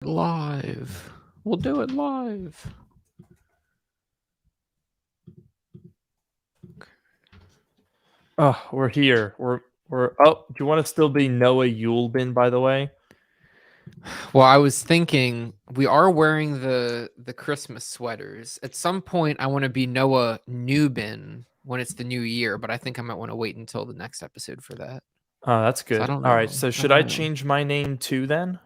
Live. We'll do it live. Oh, we're here. We're. Oh, do you want to still be Noah Yulbin, by the way? Well, I was thinking we are wearing the Christmas sweaters. At some point, I want to be Noah Newbin when it's the new year, but I think I might want to wait until the next episode for that. Oh, that's So I good. don't All right. know. So should I change my name too then?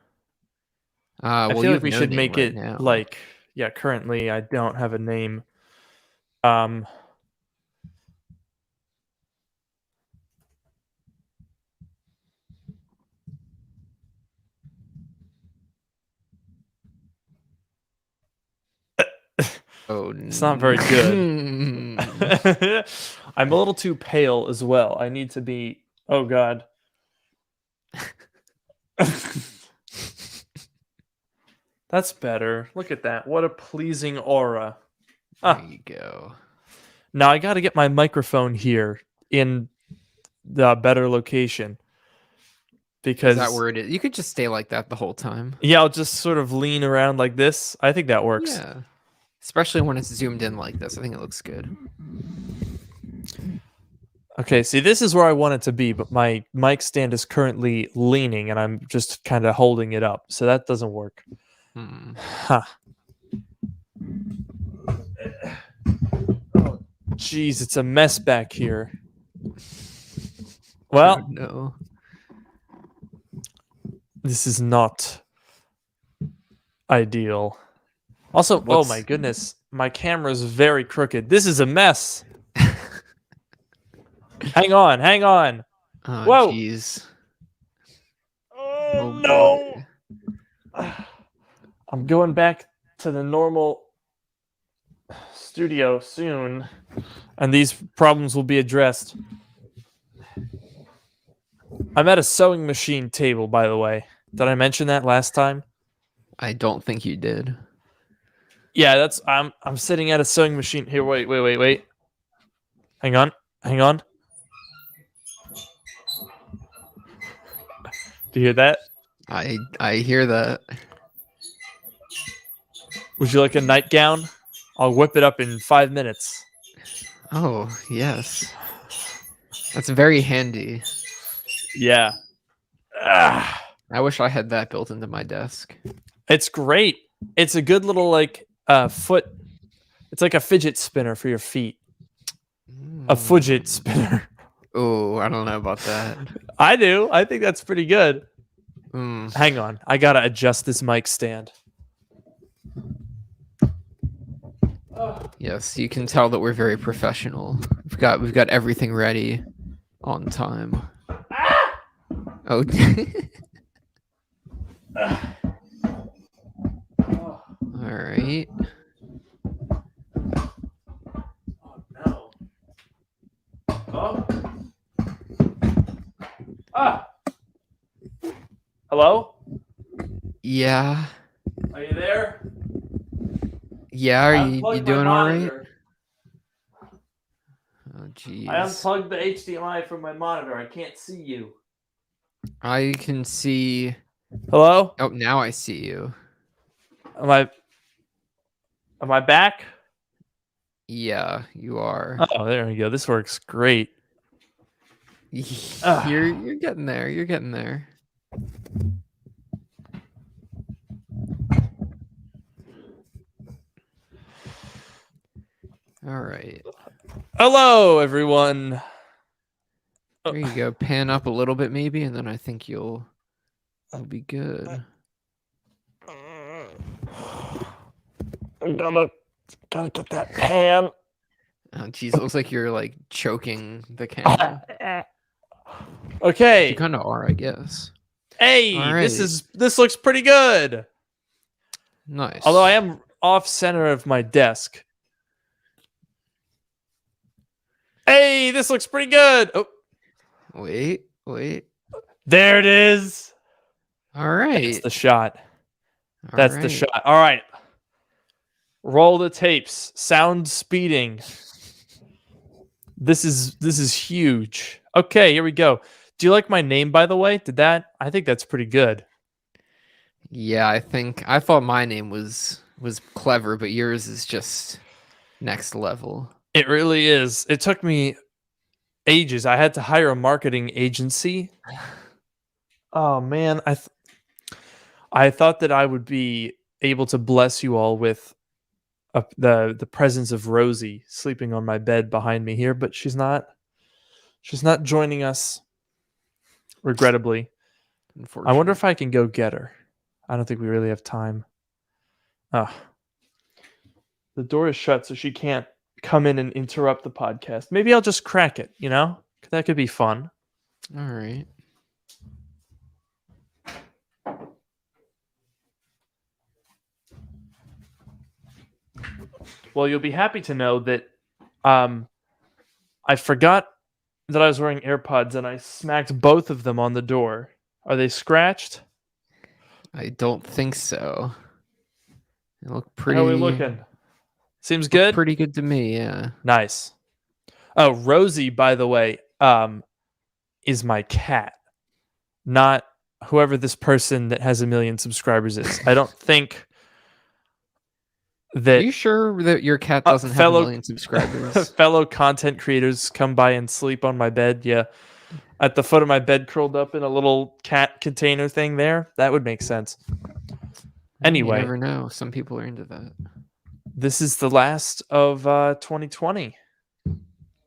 I Well, feel you like have we no should name make right it now. like, yeah. Currently, I don't have a name. Um. Oh, It's not very good. no. I'm a little too pale as well. I need to be. Oh God. That's better. Look at that. What a pleasing aura. There you go. Now I got to get my microphone here in the better location Is that because where it is? You could just stay like that the whole time. yeah, I'll just sort of lean around like this. I think that works. Yeah. Especially when it's zoomed in like this. I think it looks good. Okay, see, this is where I want it to be, but my mic stand is currently leaning and I'm just kind of holding it up. So that doesn't work. Huh. Oh, jeez, it's a mess back here. Well, Oh, no. this is not ideal. Also, oh my goodness, my camera is very crooked. This is a mess. Hang on, hang on. Oh, Whoa. jeez. Oh, boy. no. I'm going back to the normal studio soon, and these problems will be addressed. I'm at a sewing machine table, by the way. Did I mention that last time? I don't think you did. Yeah, that's I'm sitting at a sewing machine. Here, wait. Hang on. Do you hear that? I hear that. Would you like a nightgown? I'll whip it up in 5 minutes. Oh, yes. That's very handy. Yeah. I wish I had that built into my desk. It's great. It's a good little like foot. It's like a fidget spinner for your feet. A fidget spinner. Oh, I don't know about that. I do. I think that's pretty good. Mm. Hang on. I got to adjust this mic stand. Yes, you can tell that we're very professional. We've got everything ready on time. Oh. All right. Oh no. Oh. Ah. Hello? Yeah. Are you there? Yeah, are you doing all right? Oh, jeez. I unplugged the HDMI from my monitor. I can't see you. I can see. Hello? Oh, now I see you. Am I back? Yeah, you are. Oh, there we go. This works great. You're getting there. You're getting there. All right. Hello, everyone. There you go. Pan up a little bit, maybe, and then I think you'll be good. I'm gotta get that pan. Oh, jeez, it looks like you're like choking the camera. Okay. You kind of are, I guess. Hey, right. this looks pretty good. Nice. Although I am off center of my desk. Hey, this looks pretty good. Oh, wait. There it is. All right. That's the shot. That's the shot. All right. Roll the tapes. Sound speeding. This is huge. Okay, here we go. Do you like my name, by the way? I think that's pretty good. Yeah, I thought my name was clever, but yours is just next level. It really is. It took me ages. I had to hire a marketing agency. Oh man, I thought that I would be able to bless you all with the presence of Rosie sleeping on my bed behind me here, but she's not. She's not joining us, regrettably. I wonder Unfortunate. if I can go get her. I don't think we really have time. Ah, the door is shut, so she can't come in and interrupt the podcast. Maybe I'll just crack it. That could be fun. All right. Well, you'll be happy to know that I forgot that I was wearing AirPods and I smacked both of them on the door. Are they scratched? I don't think so. They look How are we pretty looking? Seems good? pretty good to me, yeah. Nice. Oh, Rosie, by the way, is my cat, not whoever this person that has 1 million subscribers is. I don't think Are that you sure that your cat doesn't have a fellow million subscribers? fellow content creators come by and sleep on my bed. Yeah, at the foot of my bed, curled up in a little cat container thing. That would make sense. You Anyway, never know. Some people are into that. this is the last of 2020.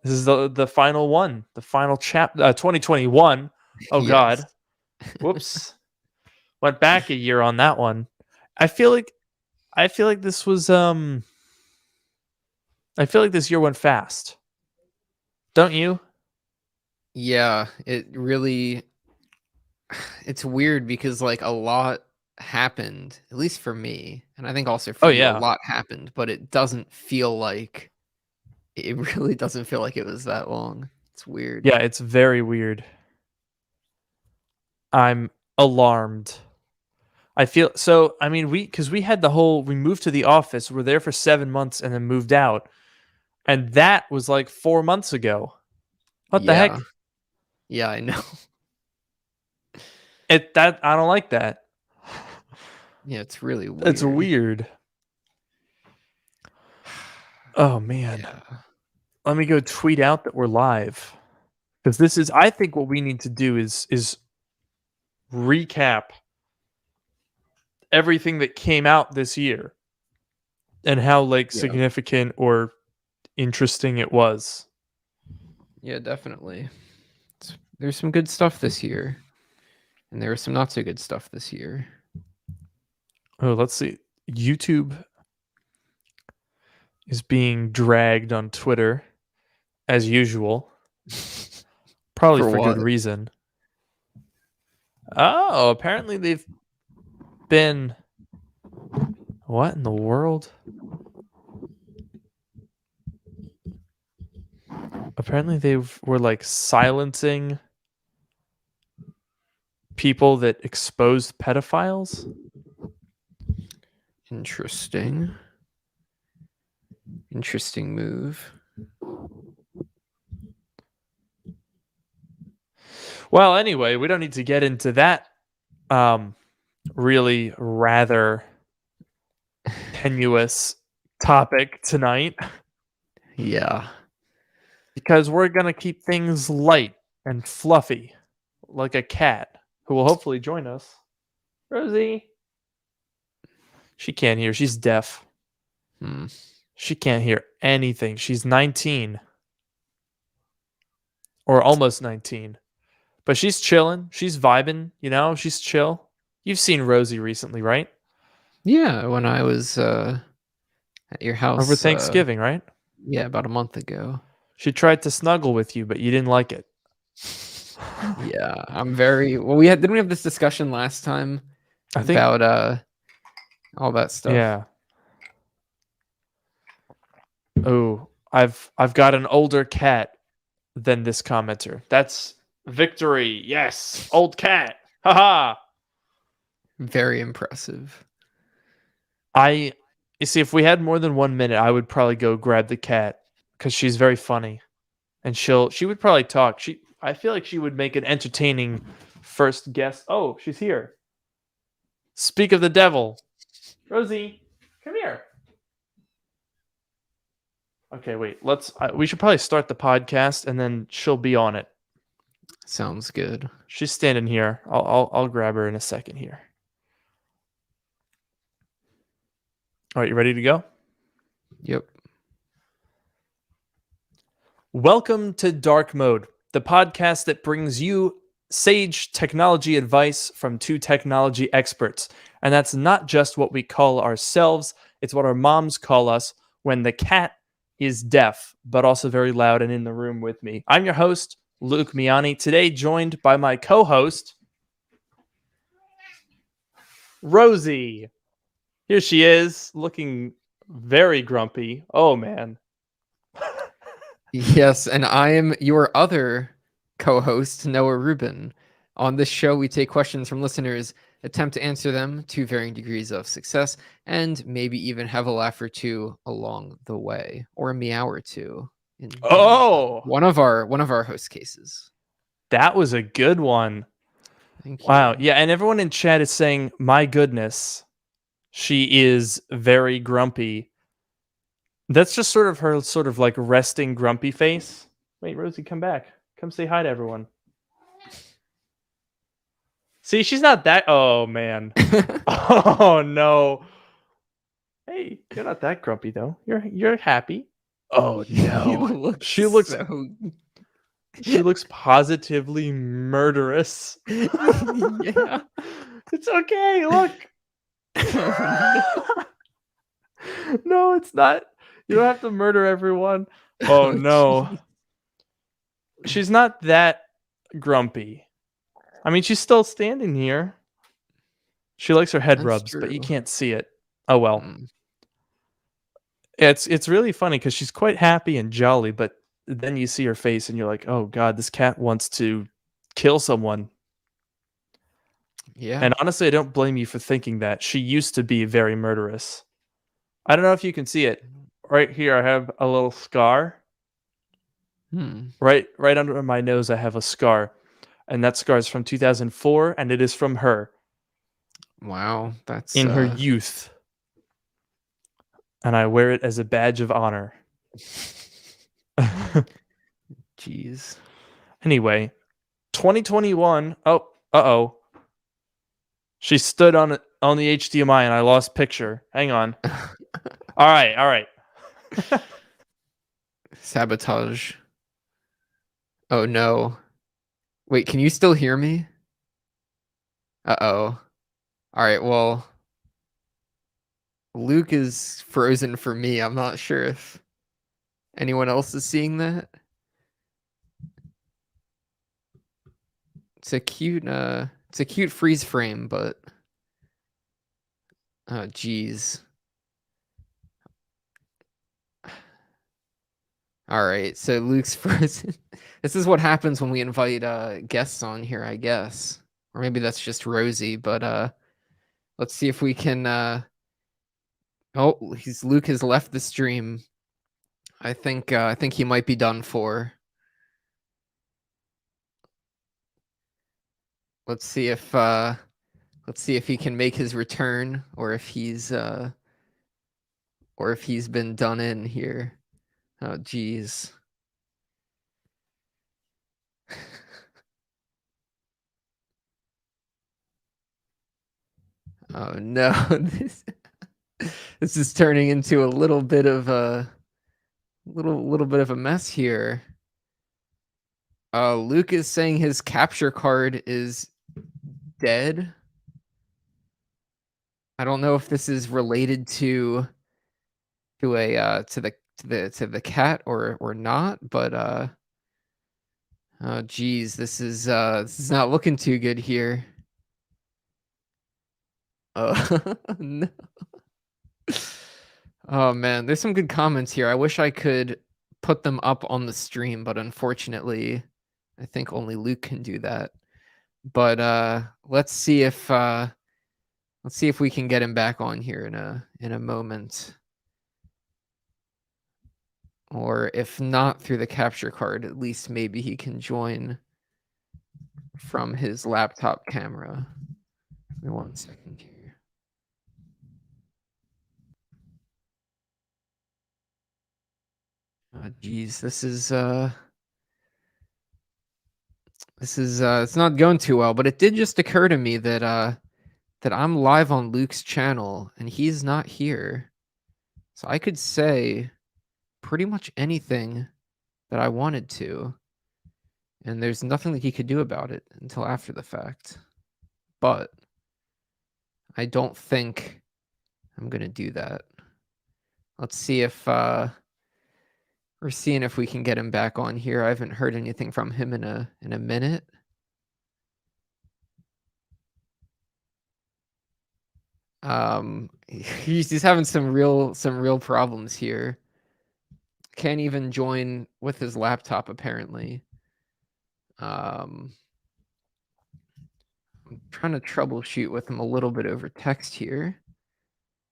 This is the final one, the final chapter. 2021. Oh Yes. God, whoops, went back a year on that one. I feel like this was I feel like this year went fast. Don't you? Yeah, it really it's weird because like a lot happened, at least for me, and I think also for Oh you, a yeah. lot happened, but it doesn't feel like it really doesn't feel like it was that long. It's weird. Yeah, it's very weird. I'm alarmed. I feel so. I mean, we had we moved to the office. We're there for 7 months and then moved out, and that was like 4 months ago. What the Yeah. heck? Yeah, I know. I don't like that. Yeah, it's really weird. It's weird. Oh man, Yeah. let me go tweet out that we're live because this is. I think what we need to do is recap everything that came out this year and how like Yeah. significant or interesting it was. Yeah, definitely. There's some good stuff this year, and there was some not so good stuff this year. Oh, let's see. YouTube is being dragged on Twitter as usual. Probably For for good what? reason. Oh, apparently they've been. What in the world? Apparently they were like silencing people that exposed pedophiles. Interesting. Interesting move. Well, anyway, we don't need to get into that really rather tenuous topic tonight Yeah. because we're going to keep things light and fluffy like a cat who will hopefully join us. Rosie. She can't hear. She's deaf. She can't hear anything. She's 19 or almost 19. But she's chilling. She's vibing, she's chill. You've seen Rosie recently, right? Yeah, when I was at your house Over Thanksgiving, right? Yeah, about a month ago. She tried to snuggle with you, but you didn't like it. Yeah, I'm very well. Didn't we have this discussion last time I think about all that stuff? Yeah. Oh, I've got an older cat than this commenter. That's victory. Yes, old cat. Haha. Very impressive. You see, if we had more than 1 minute, I would probably go grab the cat because she's very funny, and she would probably talk. I feel like she would make an entertaining first guest. Oh, she's here. Speak of the devil. Rosie, come here. Okay, wait. We should probably start the podcast and then she'll be on it. Sounds good. She's standing here. I'll grab her in a second here. All right, you ready to go? Yep. Welcome to Dark Mode, the podcast that brings you sage technology advice from two technology experts. And that's not just what we call ourselves, it's what our moms call us when the cat is deaf, but also very loud and in the room with me. I'm your host, Luke Miani, today joined by my co-host, Rosie. Here she is, looking very grumpy. Oh, man. Yes, and I am your other co-host, Noah Rubin. On this show, we take questions from listeners, attempt to answer them to varying degrees of success, and maybe even have a laugh or two along the way, or a meow or two. In one of our host cases. That was a good one. Thank you. Wow. Yeah, and everyone in chat is saying, "My goodness, she is very grumpy." That's just sort of her like resting grumpy face. Wait, Rosie, come back. Come say hi to everyone. See, she's not that. Oh man. Oh no. Hey, you're not that grumpy though. You're happy. Oh no. She looks so... She looks positively murderous. Yeah. It's okay. Look. No, it's not. You don't have to murder everyone. Oh no. Geez. She's not that grumpy. I mean, she's still standing here. She likes her head rubs, but you can't see it. Oh well. It's really funny because she's quite happy and jolly, but then you see her face and you're like, oh god, this cat wants to kill someone. Yeah. And honestly, I don't blame you for thinking that. She used to be very murderous. I don't know if you can see it. Right here, I have a little scar. Right under my nose, I have a scar. And that scar is from 2004, and it is from her. Wow, that's... in her youth. And I wear it as a badge of honor. Jeez. Anyway, 2021. Oh, uh-oh. She stood on the HDMI and I lost picture. Hang on. All right. Sabotage. Oh no. Wait, can you still hear me? Uh-oh. All right, well, Luke is frozen for me. I'm not sure if anyone else is seeing that. It's a cute freeze frame, but oh geez. All right, so Luke's frozen. This is what happens when we invite guests on here, I guess. Or maybe that's just Rosie, but let's see if we can oh, Luke has left the stream. I think he might be done for. Let's see if he can make his return or if he's been done in here. Oh geez. Oh no. This is turning into a little bit of a mess here. Luke is saying his capture card is dead. I don't know if this is related to the cat or not, but oh geez, this is not looking too good here. Oh no. Oh man, there's some good comments here. I wish I could put them up on the stream, but unfortunately, I think only Luke can do that. But let's see if we can get him back on here in a moment. Or if not through the capture card, at least maybe he can join from his laptop camera. Give me 1 second here. Geez, this is it's not going too well, but it did just occur to me that that I'm live on Luke's channel and he's not here. So I could say pretty much anything that I wanted to, and there's nothing that he could do about it until after the fact. But I don't think I'm gonna do that. Let's see if we're seeing if we can get him back on here. I haven't heard anything from him in a minute. He's having some real problems here. Can't even join with his laptop apparently. I'm trying to troubleshoot with him a little bit over text here,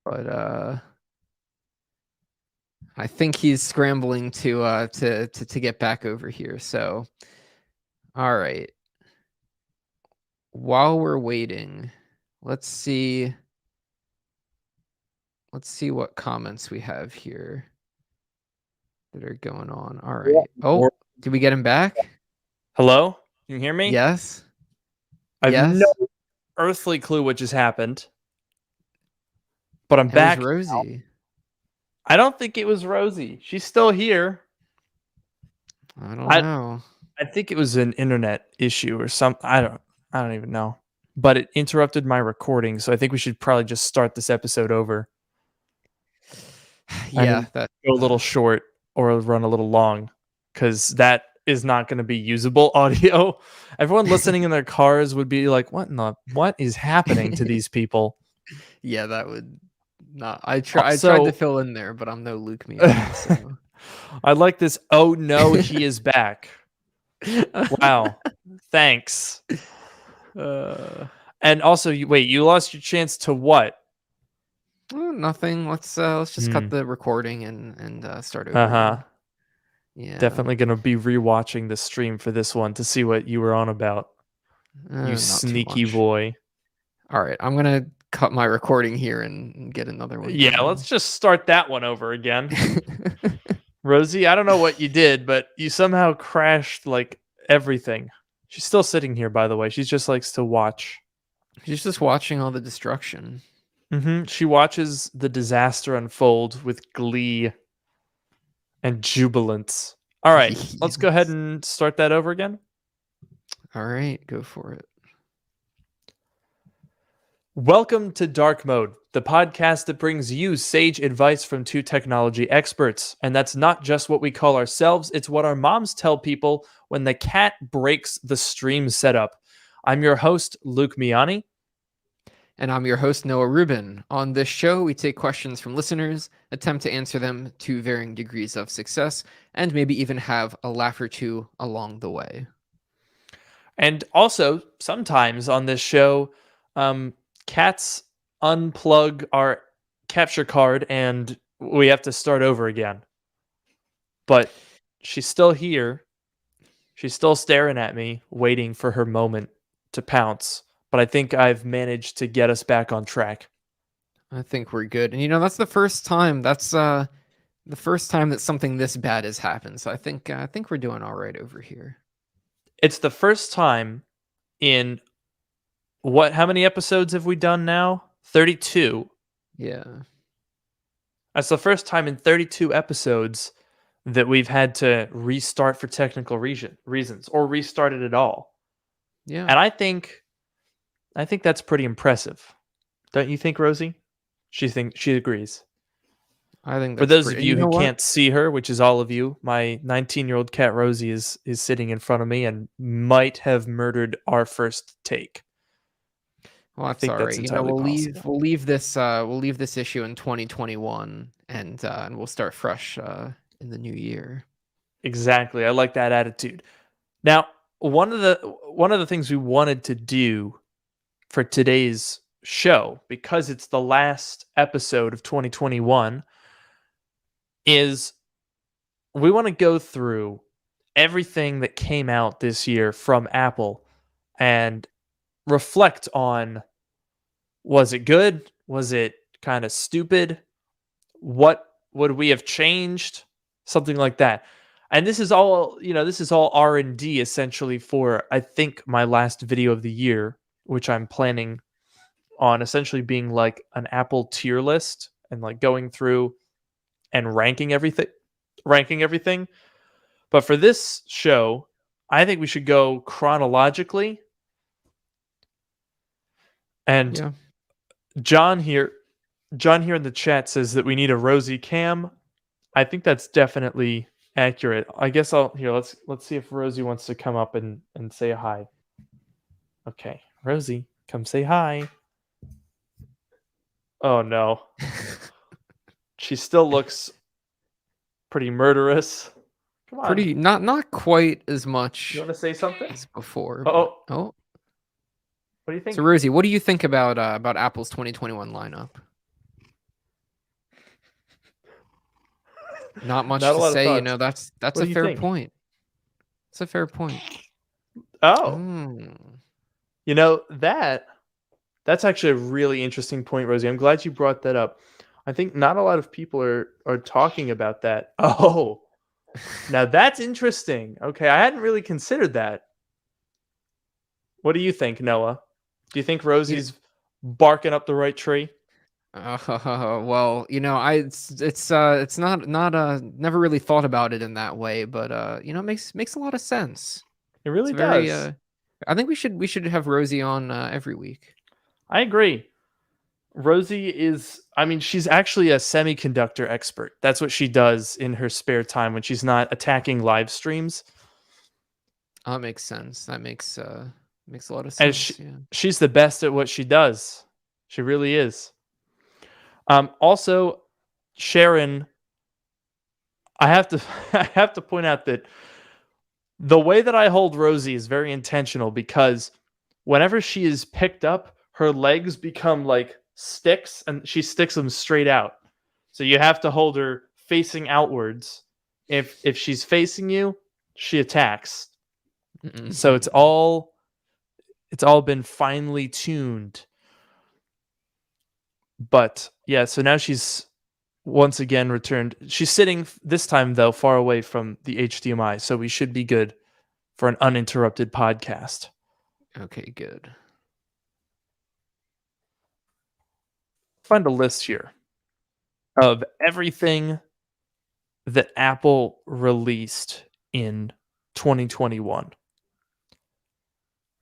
but I think he's scrambling to get back over here. So, all right. While we're waiting, let's see what comments we have here that are going on. All right. Oh, did we get him back? Hello? Can you hear me? Yes. I have Yes. no earthly clue what just happened. But I'm It back. was Rosie. I don't think it was Rosie. She's still here. I don't know. I think it was an internet issue or something. I don't even know. But it interrupted my recording, so I think we should probably just start this episode over. Yeah, that go a little short or run a little long, because that is not going to be usable audio. Everyone listening in their cars would be like, what is happening to these people? Yeah, that would not. I tried to fill in there, but I'm no Luke Miani, so. I like this. Oh no, he is back. Wow. Thanks. And also, you lost your chance to what? Oh, nothing. Let's just cut the recording and start over. Again. Yeah. Definitely gonna be rewatching the stream for this one to see what you were on about. You sneaky boy. All right, I'm gonna cut my recording here and get another one. Yeah, let's just start that one over again. Rosie, I don't know what you did, but you somehow crashed like everything. She's still sitting here, by the way. She just likes to watch. She's just watching all the destruction. She watches the disaster unfold with glee and jubilance. All right, yes. Let's go ahead and start that over again. All right, go for it. Welcome to Dark Mode, the podcast that brings you sage advice from two technology experts. And that's not just what we call ourselves, it's what our moms tell people when the cat breaks the stream setup. I'm your host, Luke Miani. And I'm your host, Noah Rubin. On this show, we take questions from listeners, attempt to answer them to varying degrees of success, and maybe even have a laugh or two along the way. And also, sometimes on this show, cats unplug our capture card and we have to start over again. But she's still here. She's still staring at me, waiting for her moment to pounce. But I think I've managed to get us back on track. I think we're good. And that's the first time. That's the first time that something this bad has happened. So I think we're doing all right over here. It's the first time in how many episodes have we done now? 32. Yeah. That's the first time in 32 episodes that we've had to restart for technical reasons or restart it at all. Yeah. And I think that's pretty impressive. Don't you think, Rosie? She agrees. I think for those of you who can't see her, which is all of you, my 19-year-old cat Rosie is sitting in front of me and might have murdered our first take. Well, that's all right. We'll leave this issue in 2021 and we'll start fresh in the new year. Exactly. I like that attitude. Now, one of the things we wanted to do for today's show, because it's the last episode of 2021, is we want to go through everything that came out this year from Apple and reflect on, was it good? Was it kind of stupid? What would we have changed? something like that. And this is all, this is all R&D essentially for, I think, my last video of the year, which I'm planning on essentially being like an Apple tier list and like going through and ranking everything. But for this show, I think we should go chronologically. And Yeah. John here in the chat says that we need a rosy cam. I think that's definitely accurate. I guess let's see if Rosie wants to come up and say hi. Okay, Rosie, come say hi. Oh no. She still looks pretty murderous. Come on. Pretty not quite as much You want to say something? as before. Oh, But, oh. what do you think? So Rosie, what do you think about Apple's 2021 lineup? Not much Not a to lot of say, thoughts. that's What a do you fair think? point. It's a fair point. Oh. Mm. That's actually a really interesting point, Rosie. I'm glad you brought that up. I think not a lot of people are talking about that. Oh. Now that's interesting. Okay, I hadn't really considered that. What do you think, Noah? Do you think Rosie's barking up the right tree? Well, it's not never really thought about it in that way, but it makes a lot of sense. It It's really very does. I think we should have Rosie on every week. I agree. Rosie she's actually a semiconductor expert. That's what she does in her spare time when she's not attacking live streams. That makes sense. That makes a lot of And sense. Yeah. she's the best at what she does. She really is. Also, Sharon, I have to I have to point out that the way that I hold Rosie is very intentional because whenever she is picked up, her legs become like sticks and she sticks them straight out. So you have to hold her facing outwards. If she's facing you, she attacks. So it's all been finely tuned. But yeah, so now she's once again returned. She's sitting this time though far away from the HDMI, so we should be good for an uninterrupted podcast. Okay, good. Find a list here of everything that Apple released in 2021. I'm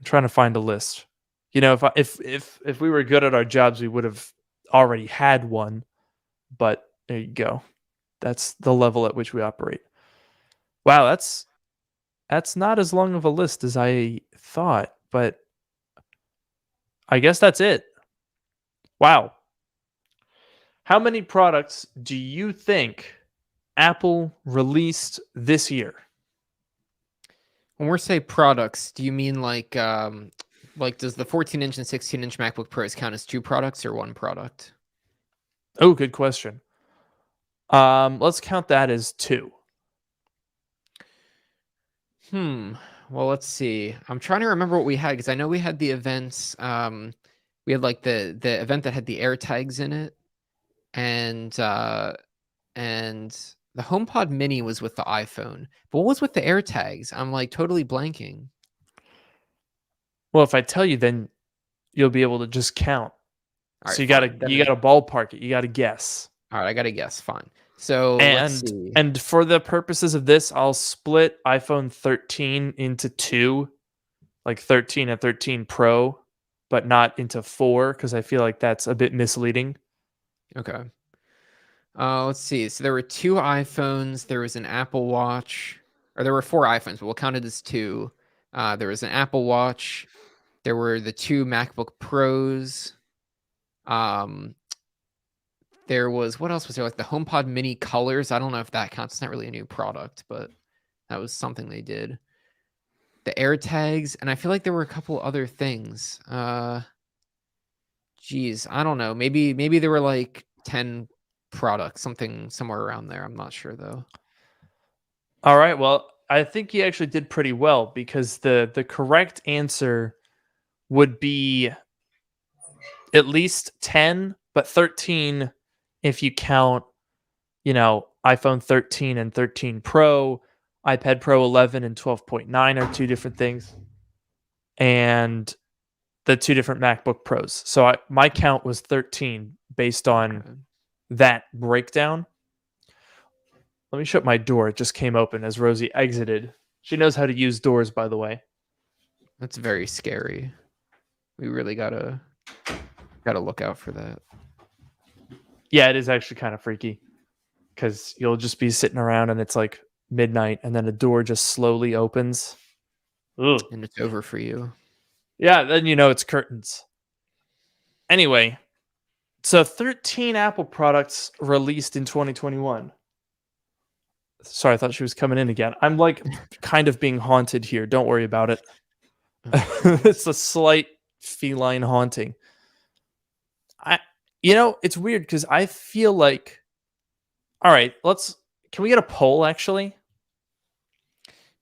trying to find a list. If we were good at our jobs, we would have already had one. But there you go. That's the level at which we operate. Wow, that's not as long of a list as I thought, but I guess that's it. Wow. How many products do you think Apple released this year? When we say products, do you mean like does the 14-inch and 16-inch MacBook Pros count as two products or one product? Oh, good question. Let's count that as two. Well, let's see. I'm trying to remember what we had because I know we had the events. We had like the event that had the AirTags in it, and the HomePod Mini was with the iPhone. But what was with the AirTags? I'm like totally blanking. Well, if I tell you, then you'll be able to just count. All So right, you gotta ballpark it. You gotta guess. All right, I gotta guess. Fine. So let's see. And for the purposes of this, I'll split iPhone 13 into two, like 13 and 13 Pro, but not into four because I feel like that's a bit misleading. Okay. Let's see. So there were two iPhones. There was an Apple Watch, or there were four iPhones, but we'll count it as two. There was an Apple Watch. There were the two MacBook Pros. There was, what else was there? Like the HomePod Mini Colors. I don't know if that counts. It's not really a new product, but that was something they did. The AirTags, and I feel like there were a couple other things. Geez, I don't know. Maybe there were like 10 products, something somewhere around there. I'm not sure though. All right. Well, I think he actually did pretty well because the correct answer would be at least 10, but 13 if you count, iPhone 13 and 13 Pro, iPad Pro 11 and 12.9 are two different things, and the two different MacBook Pros. So my count was 13 based on Okay. that breakdown. Let me shut my door. It just came open as Rosie exited. She knows how to use doors, by the way. That's very scary. We really gotta look out for that. Yeah, it is actually kind of freaky because you'll just be sitting around and it's like midnight and then a door just slowly opens. Ugh. And it's over for you. Yeah, then you know it's curtains. Anyway, so 13 Apple products released in 2021. Sorry, I thought she was coming in again. I'm like kind of being haunted here. Don't worry about it. It's a slight feline haunting. It's weird because I feel like, all right, can we get a poll actually?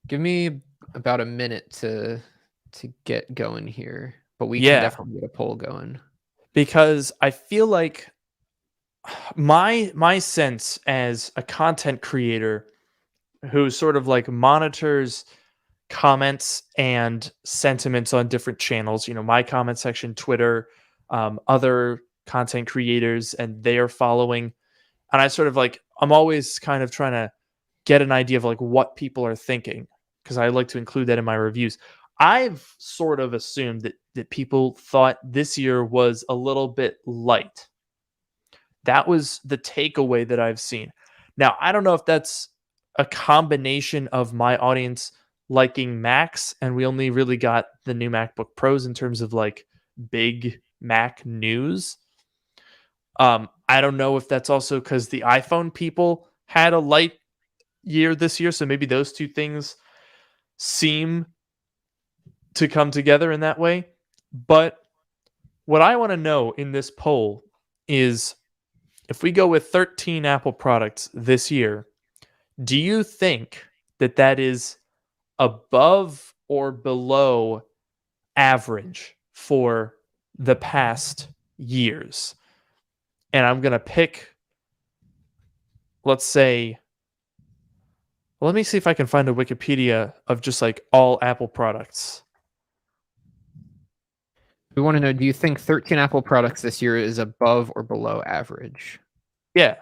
Give me about a minute to get going here, but we can definitely get a poll going. Because I feel like my sense as a content creator who sort of like monitors comments and sentiments on different channels, my comment section, Twitter, other content creators and their following, and I sort of like, I'm always kind of trying to get an idea of like what people are thinking because I like to include that in my reviews. I've sort of assumed that people thought this year was a little bit light. That was the takeaway that I've seen. Now, I don't know if that's a combination of my audience liking Macs and we only really got the new MacBook Pros in terms of like big Mac news. I don't know if that's also because the iPhone people had a light year this year, so maybe those two things seem to come together in that way. But what I want to know in this poll is if we go with 13 Apple products this year, do you think that is above or below average for the past years? And I'm going to pick, let's say, let me see if I can find a Wikipedia of just like all Apple products. We want to know, do you think 13 Apple products this year is above or below average? Yeah.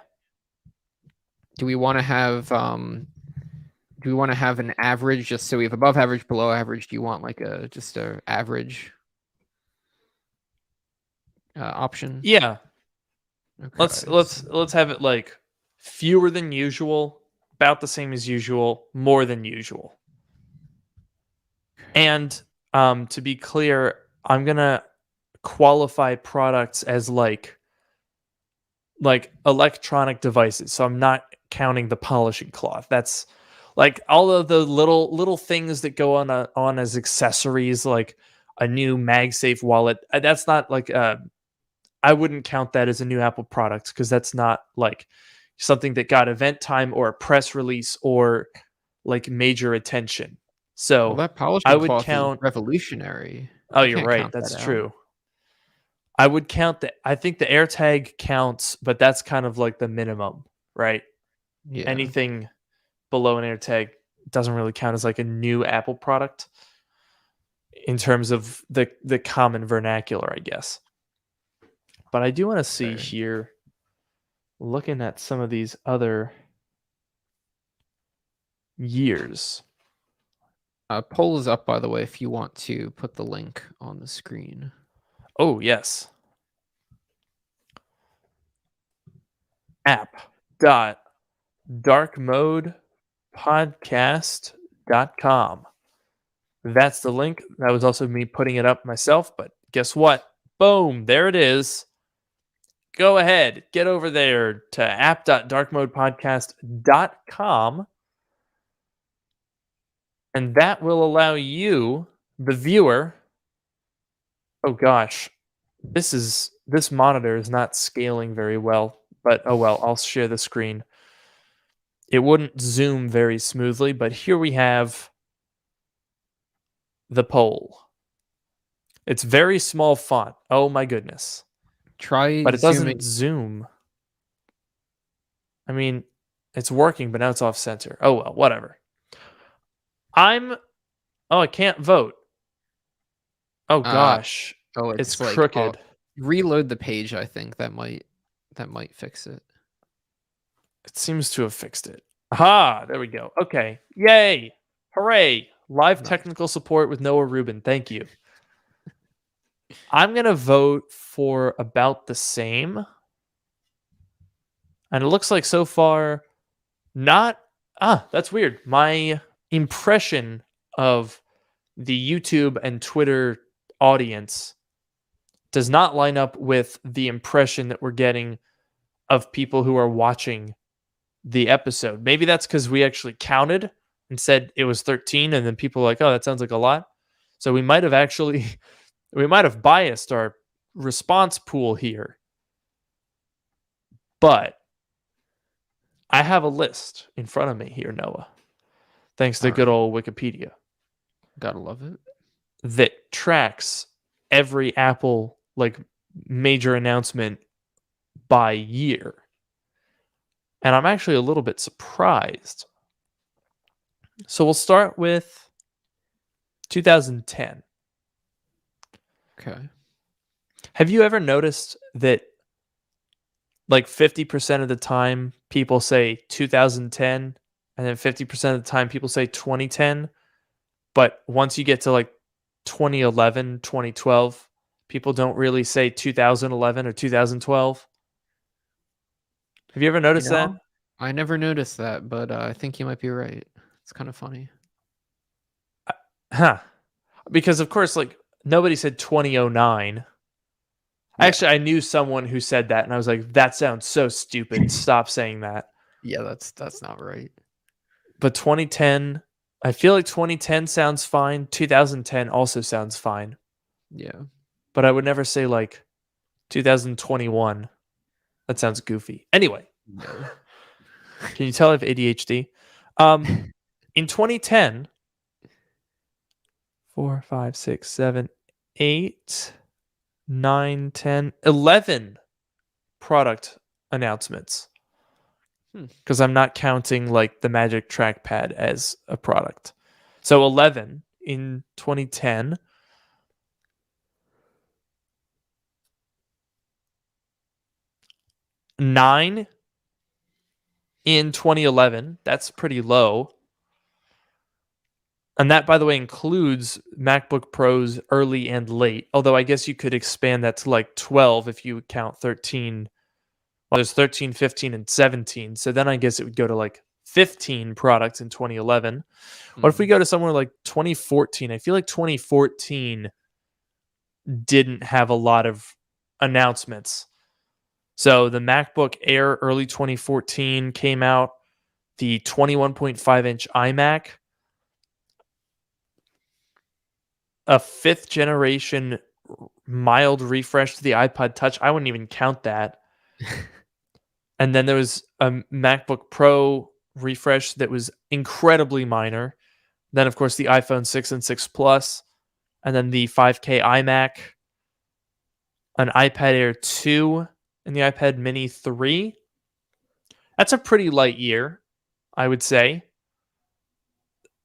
Do we want to have an average just so we have above average, below average? Do you want like just a average option? Yeah. Okay. Let's have it like fewer than usual, about the same as usual, more than usual. And to be clear, I'm gonna qualify products as like electronic devices. So I'm not counting the polishing cloth. That's like all of the little things that go on as accessories, like a new MagSafe wallet. That's not like I wouldn't count that as a new Apple product because that's not like something that got event time or a press release or like major attention. So that I polishing would cloth is count. revolutionary. Oh, You you're can't right. count That's that out. true. I would count that. I think the AirTag counts, but that's kind of like the minimum, right? Yeah. Anything below an AirTag doesn't really count as like a new Apple product in terms of the common vernacular, I guess. But I do want to see here, looking at some of these other years. Poll is up, by the way, if you want to put the link on the screen. Oh, yes. app.darkmodepodcast.com. That's the link. That was also me putting it up myself, but guess what? Boom, there it is. Go ahead, get over there to app.darkmodepodcast.com, and that will allow you, the viewer. Oh gosh, this monitor is not scaling very well, but oh well, I'll share the screen. It wouldn't zoom very smoothly, but here we have the poll. It's very small font. Oh my goodness. Try But it zooming. doesn't zoom. I mean, It's working, but now it's off center. Oh well, whatever. I can't vote. Oh Uh, gosh. oh, It's it's like crooked. reload the page. I think that might fix it. It seems to have fixed it. Aha, there we go. Okay. Yay. Hooray. Live Nice. technical support with Noah Rubin. Thank you. I'm going to vote for about the same. And it looks like so far not that's weird. My impression of the YouTube and Twitter audience does not line up with the impression that we're getting of people who are watching the episode. Maybe that's because we actually counted and said it was 13, and then people were like, oh, that sounds like a lot. So we might have biased our response pool here. But I have a list in front of me here, Noah, thanks to All good right. old Wikipedia, Gotta love it. that tracks every Apple major announcement by year. And I'm actually a little bit surprised. So we'll start with 2010. Okay. Have you ever noticed that 50% of the time people say 2010 and then 50% of the time people say 2010, but once you get to 2011, 2012, people don't really say 2011 or 2012? Have you ever noticed that? I never noticed that, but I think you might be right. It's kind of funny. Huh. Because of course nobody said 2009. Yeah. Actually, I knew someone who said that, and I was like, that sounds so stupid. Stop saying that. Yeah, that's not right. But 2010, I feel like 2010 sounds fine. 2010 also sounds fine. Yeah. But I would never say 2021. That sounds goofy. Anyway, No. can you tell I have ADHD? In 2010, 4, 5, 6, 7, 8, 9, 10, 11 product announcements. Because I'm not counting the Magic Trackpad as a product. So 11 in 2010. 9 in 2011. That's pretty low. And that, by the way, includes MacBook Pros early and late. Although I guess you could expand that to 12 if you count 13. Well, there's 13, 15, and 17. So then I guess it would go to 15 products in 2011. What if we go to somewhere like 2014? I feel like 2014 didn't have a lot of announcements. So the MacBook Air early 2014 came out. The 21.5-inch iMac. A 5th generation mild refresh to the iPod Touch. I wouldn't even count that. And then there was a MacBook Pro refresh that was incredibly minor. Then, of course, the iPhone 6 and 6 Plus. And then the 5K iMac. An iPad Air 2 and the iPad Mini 3. That's a pretty light year, I would say.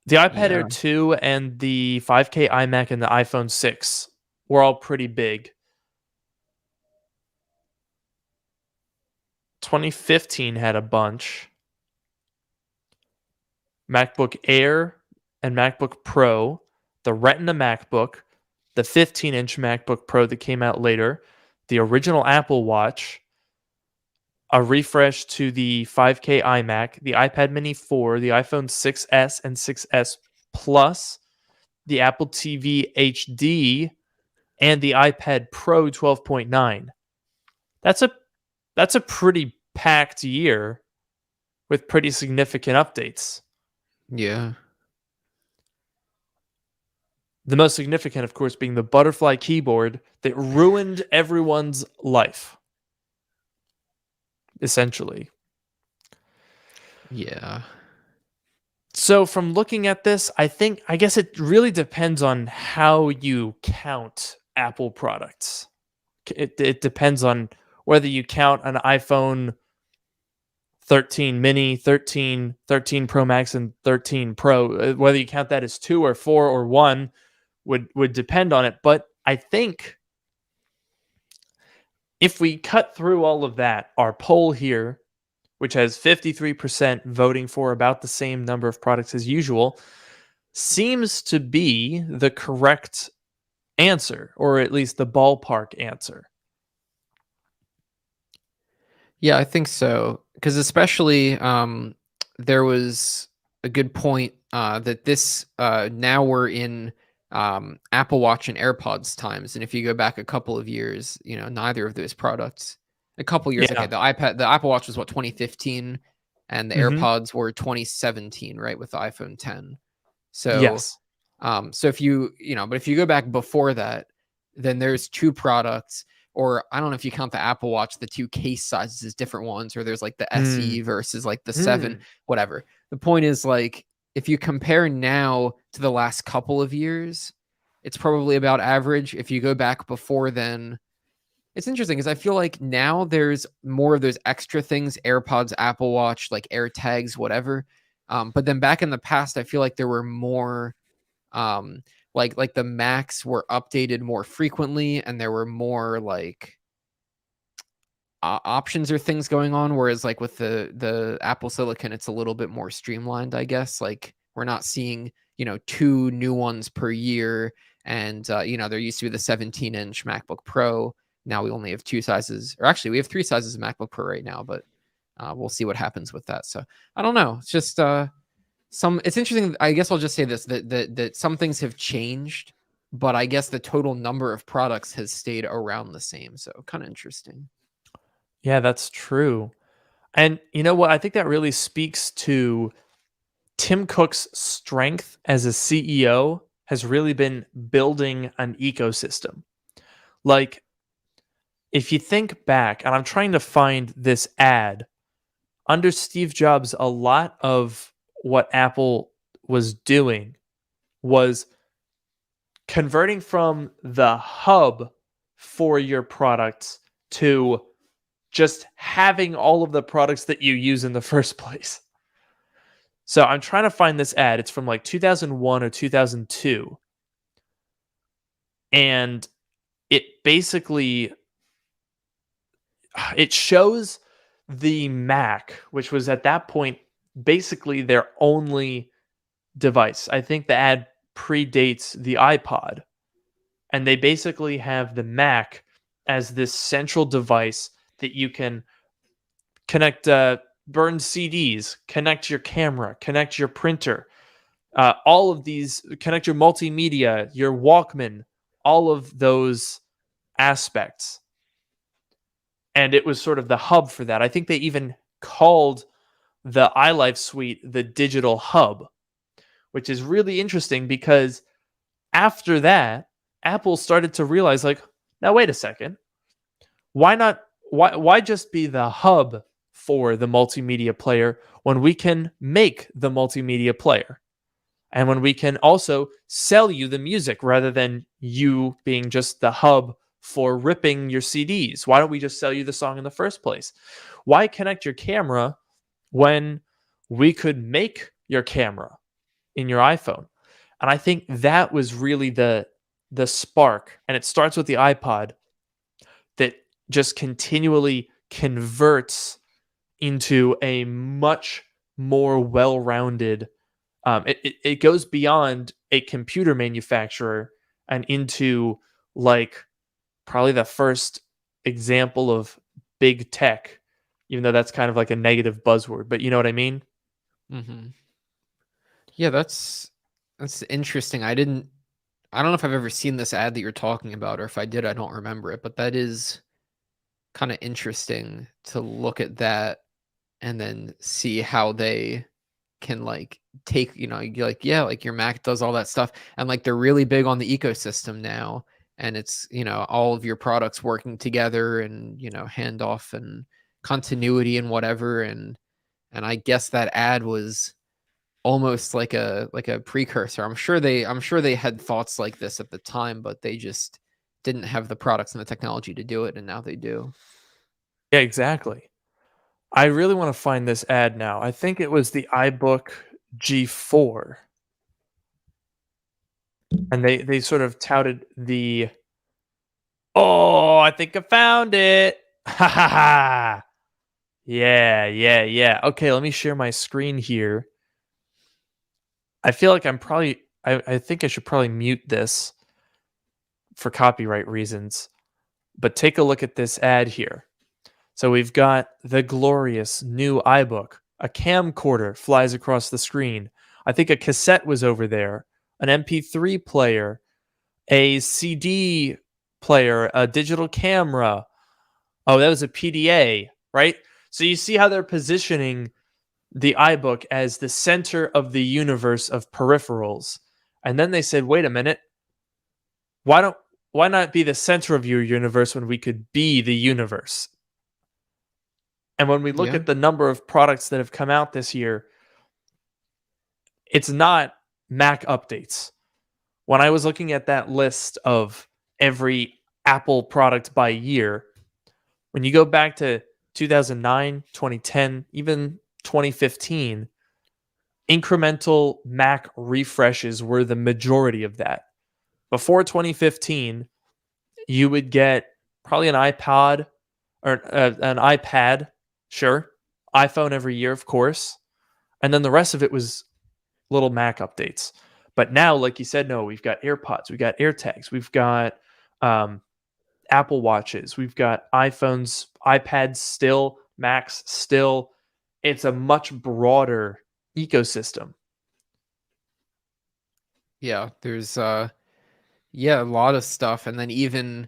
The iPad Air 2 and the 5K iMac and the iPhone 6 were all pretty big. 2015 had a bunch. MacBook Air and MacBook Pro, the Retina MacBook, the 15-inch MacBook Pro that came out later, the original Apple Watch, a refresh to the 5K iMac, the iPad Mini 4, the iPhone 6s and 6s Plus, the Apple TV HD, and the iPad Pro 12.9. That's a pretty packed year with pretty significant updates. Yeah. The most significant, of course, being the butterfly keyboard that ruined everyone's life. Essentially. Yeah. So from looking at this, I guess it really depends on how you count Apple products. It depends on whether you count an iPhone 13 mini, 13, 13 Pro Max, and 13 Pro. Whether you count that as 2 or 4 or 1 would depend on it. But I think if we cut through all of that, our poll here, which has 53% voting for about the same number of products as usual, seems to be the correct answer, or at least the ballpark answer. Yeah, I think so. Because especially there was a good point that this now we're in Apple Watch and AirPods times, and if you go back a couple of years, neither of those products. A couple years, okay, Yeah. the Apple Watch was what 2015, and the Mm-hmm. AirPods were 2017, right, with the iPhone 10. So, Yes. so if but if you go back before that, then there's two products, or I don't know if you count the Apple Watch, the two case sizes as different ones, or there's like the SE versus like the 7, whatever. The point is, like, if you compare now to the last couple of years, it's probably about average. If you go back before then, it's interesting because I feel like now there's more of those extra things, AirPods, Apple Watch, like AirTags, whatever. But then back in the past, I feel like there were more, like the Macs were updated more frequently, and there were more like options or things going on. Whereas like with the Apple Silicon, it's a little bit more streamlined, I guess. Like we're not seeing two new ones per year, and there used to be the 17-inch MacBook Pro. Now we only have two sizes, or actually we have three sizes of MacBook Pro right now, but we'll see what happens with that. So I don't know. It's just it's interesting. I guess I'll just say this, that some things have changed, but I guess the total number of products has stayed around the same. So kind of interesting. Yeah, that's true. And you know what? I think that really speaks to Tim Cook's strength as a CEO has really been building an ecosystem. Like, if you think back, and I'm trying to find this ad, under Steve Jobs, a lot of what Apple was doing was converting from the hub for your products to just having all of the products that you use in the first place. So I'm trying to find this ad. It's from like 2001 or 2002. And it basically it shows the Mac, which was at that point basically their only device. I think the ad predates the iPod. And they basically have the Mac as this central device that you can connect burn CDs, connect your camera, connect your printer, all of these, connect your multimedia, your Walkman, all of those aspects. And it was sort of the hub for that. I think they even called the iLife suite the digital hub, which is really interesting because after that, Apple started to realize, like, now wait a second. Why just be the hub for the multimedia player when we can make the multimedia player? And when we can also sell you the music rather than you being just the hub for ripping your CDs? Why don't we just sell you the song in the first place? Why connect your camera when we could make your camera in your iPhone? And I think that was really the spark. And it starts with the iPod that just continually converts into a much more well-rounded it goes beyond a computer manufacturer and into like probably the first example of big tech, even though that's kind of like a negative buzzword, but you know what I mean? Mm-hmm. Yeah, that's interesting. I don't know if I've ever seen this ad that you're talking about, or if I did, I don't remember it, but that is kind of interesting to look at that and then see how they can like take, you're like, yeah, like your Mac does all that stuff, and like they're really big on the ecosystem now, and it's all of your products working together, and handoff and continuity and whatever, and I guess that ad was almost like a precursor. I'm sure they had thoughts like this at the time, but they just didn't have the products and the technology to do it, and now they do. Yeah, exactly. I really want to find this ad now. I think it was the iBook G4. And they sort of touted the oh, I think I found it. Ha ha ha. Yeah, yeah, yeah. Okay, let me share my screen here. I feel like I think I should probably mute this for copyright reasons. But take a look at this ad here. So we've got the glorious new iBook. A camcorder flies across the screen. I think a cassette was over there, an MP3 player, a CD player, a digital camera. Oh, that was a PDA, right? So you see how they're positioning the iBook as the center of the universe of peripherals. And then they said, wait a minute, why don't why not be the center of your universe when we could be the universe? And when we look Yeah. at the number of products that have come out this year, it's not Mac updates. When I was looking at that list of every Apple product by year, when you go back to 2009, 2010, even 2015, incremental Mac refreshes were the majority of that. Before 2015, you would get probably an iPod or an iPad, sure, iPhone every year, of course, and then the rest of it was little Mac updates. But now, like you said, no, we've got AirPods, we've got AirTags, we've got um, Apple Watches, we've got iPhones, iPads still, Macs still. It's a much broader ecosystem. Yeah, there's yeah, a lot of stuff, and then even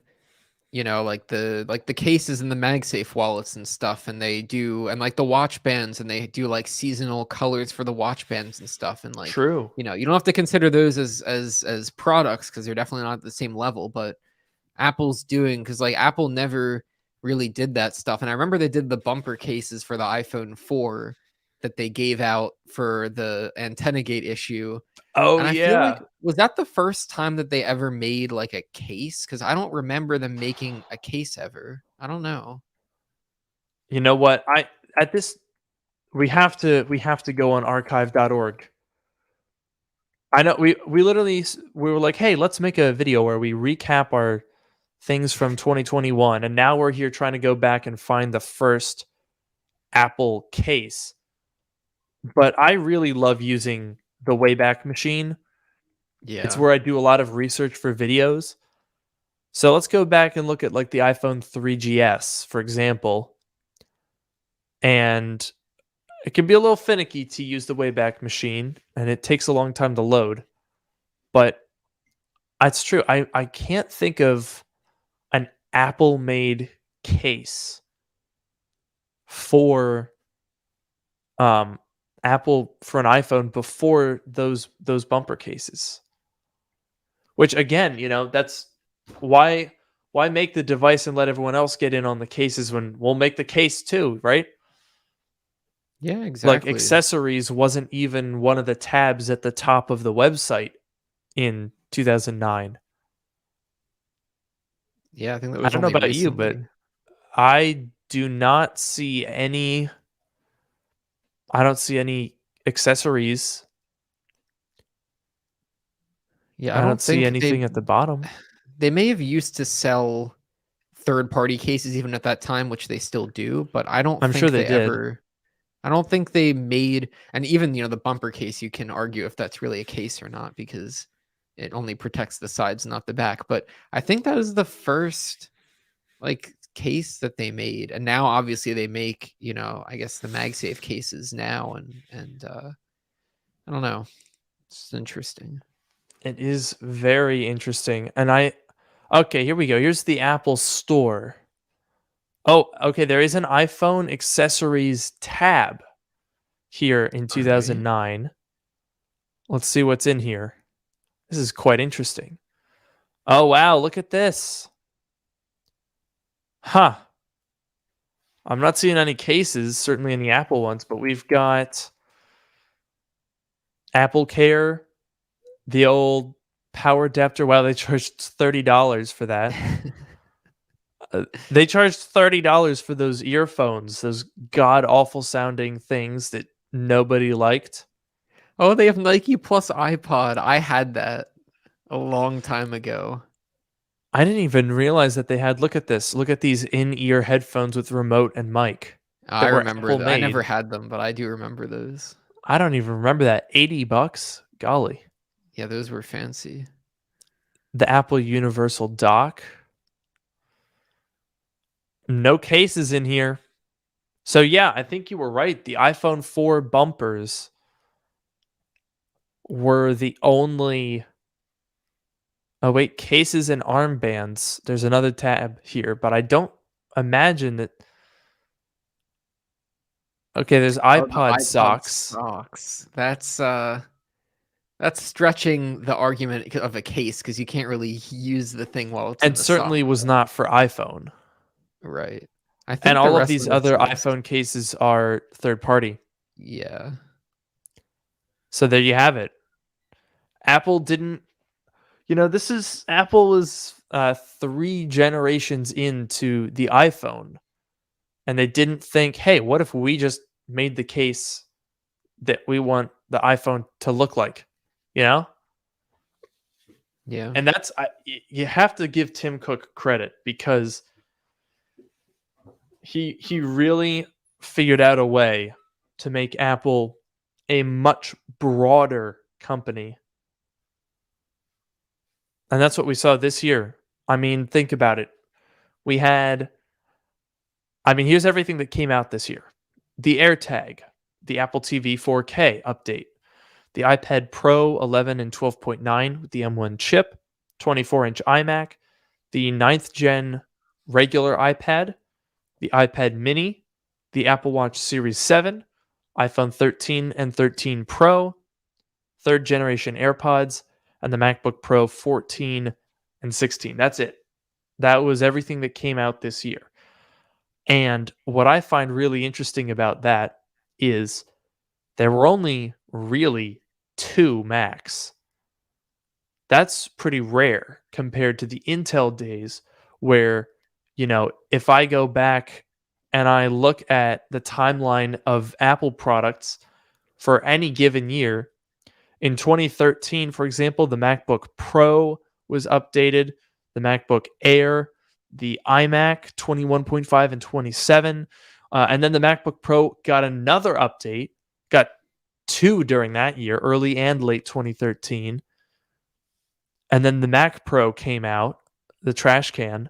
like the cases and the MagSafe wallets and stuff, and they do, and like the watch bands, and they do like seasonal colors for the watch bands and stuff, and like True. you don't have to consider those as products because they're definitely not at the same level, but Apple's doing, because like Apple never really did that stuff. And I remember they did the bumper cases for the iPhone 4 that they gave out for the antenna gate issue. Oh And I feel like, yeah. was that the first time that they ever made like a case? Because I don't remember them making a case ever. I don't know. You know what? I at this we have to go on archive.org. I know we literally we were like, "Hey, let's make a video where we recap our things from 2021." And now we're here trying to go back and find the first Apple case. But I really love using the Wayback Machine. It's Yeah. where I do a lot of research for videos. So let's go back and look at like the iPhone 3GS, for example. And it can be a little finicky to use the Wayback Machine, and it takes a long time to load. But it's true. I can't think of an Apple made case for um Apple for an iPhone before those bumper cases. Which again, that's why why make the device and let everyone else get in on the cases when we'll make the case too, right? Yeah, Like exactly. accessories wasn't even one of the tabs at the top of the website in 2009. Yeah, I think that I was don't know only about you, but recently. I do not see any I don't see any accessories. Yeah, I I don't don't see think anything at the bottom. they may have used to sell third-party cases even at that time, which they still do, but I'm sure they did. I don't think they made, and even, the bumper case, you can argue if that's really a case or not because it only protects the sides, not the back. But I think that was the first like case that they made. And now obviously they make, I guess the MagSafe cases now, and I don't know. It's interesting. It is very interesting. And okay, here we go. Here's the Apple Store. Oh, okay, there is an iPhone accessories tab here in All right. 2009. Let's see what's in here. This is quite interesting. Oh, wow, look at this. Huh. I'm not seeing any cases, certainly any Apple ones, but we've got Apple Care, the old power adapter. Wow, they charged $30 for that. They charged $30 for those earphones, those god awful sounding things that nobody liked. Oh, they have Nike Plus iPod. I had that a long time ago. I didn't even realize that they had. Look at this. Look at these in-ear headphones with remote and mic I that were remember Apple that. I never made. had them, but I do remember those. I don't even remember that. $80. Golly. Yeah, those were fancy. The Apple Universal Dock. No cases in here. So yeah, I think you were right. The iPhone 4 bumpers were the only. Oh wait, cases and armbands. There's another tab here, but I don't imagine that. Okay, there's Oh, the iPod iPod socks. socks. That's stretching the argument of a case because you can't really use the thing while it's in And the sock. certainly was not for iPhone. Right. I And think the all of rest of these this other is, iPhone cases are third party. yeah. So there you have it. Apple didn't, Apple was 3 generations into the iPhone, and they didn't think, hey, what if we just made the case that we want the iPhone to look like, you know? Yeah. And you have to give Tim Cook credit because he really figured out a way to make Apple a much broader company. And that's what we saw this year. I mean, think about it. Here's everything that came out this year. The AirTag, the Apple TV 4K update, the iPad Pro 11 and 12.9 with the M1 chip, 24-inch iMac, the 9th gen regular iPad, the iPad mini, the Apple Watch Series 7, iPhone 13 and 13 Pro, 3rd generation AirPods, and the MacBook Pro 14 and 16. That's it. That was everything that came out this year. And what I find really interesting about that is there were only really 2 Macs. That's pretty rare compared to the Intel days where, if I go back and I look at the timeline of Apple products for any given year, in 2013, for example, the MacBook Pro was updated, the MacBook Air, the iMac 21.5 and 27, and then the MacBook Pro got another update, got 2 during that year, early and late 2013. And then the Mac Pro came out, the trash can,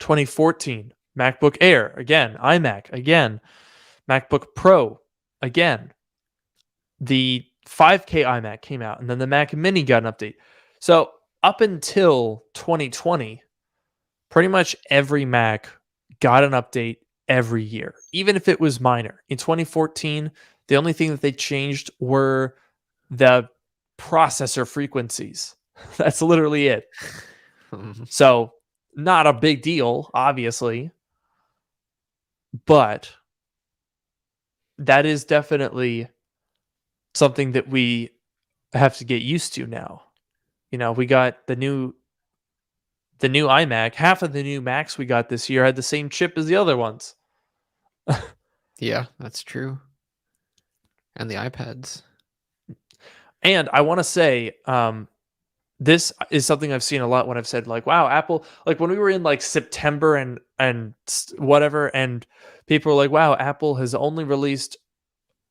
2014. MacBook Air, again. iMac, again. MacBook Pro, again. The 5K iMac came out, and then the Mac Mini got an update. So up until 2020, pretty much every Mac got an update every year, even if it was minor. In 2014, the only thing that they changed were the processor frequencies. That's literally it. So not a big deal, obviously, but that is definitely something that we have to get used to now. We got the new iMac. Half of the new Macs we got this year had the same chip as the other ones. Yeah, that's true. And the iPads. And I want to say, this is something I've seen a lot when I've said like, wow, Apple, like when we were in like September and whatever, and people were like, wow, Apple has only released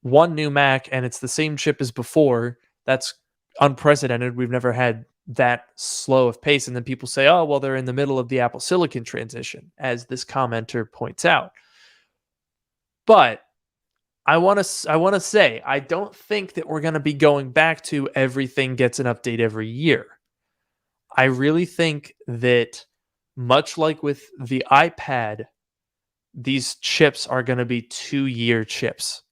one new Mac and it's the same chip as before. That's unprecedented. We've never had that slow of pace. And then people say, oh, well, they're in the middle of the Apple Silicon transition, as this commenter points out. But I want to say, I don't think that we're going to be going back to everything gets an update every year. I really think that much like with the iPad, these chips are going to be 2-year chips.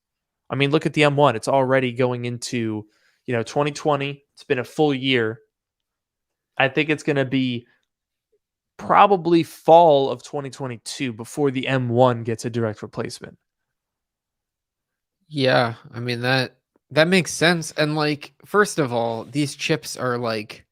I mean, look at the M1. It's already going into, 2020. It's been a full year. I think it's going to be probably fall of 2022 before the M1 gets a direct replacement. Yeah, I mean that makes sense. And like, first of all, these chips are like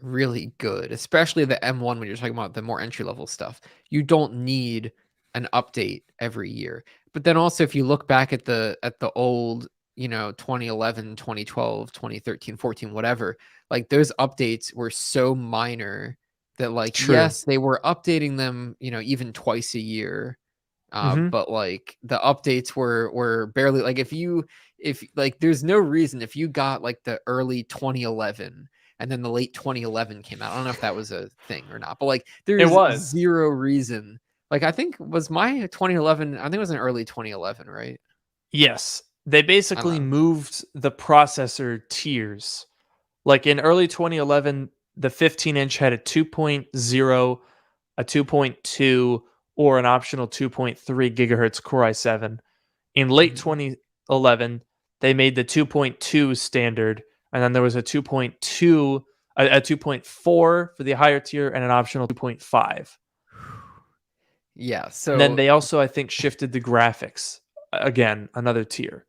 really good, especially the M1 when you're talking about the more entry level stuff. You don't need an update every year. But then also if you look back at the old, 2011, 2012, 2013, 14, whatever, like those updates were so minor that like True. yes, they were updating them, even twice a year. Hmm. But like the updates were barely like if like there's no reason if you got like the early 2011 and then the late 2011 came out. I don't know if that was a thing or not, but like there It is was. zero reason. Like I think was my 2011. I think it was an early 2011, right? Yes. They I don't basically know. moved the processor tiers. Like in early 2011, the 15-inch had a 2.0, a 2.2, or an optional 2.3 gigahertz Core i7. In late Mhm. 2011, they made the 2.2 standard, and then there was a 2.2, a 2.4 for the higher tier, and an optional 2.5. Yeah. And then So they also, I think, shifted the graphics again, another tier.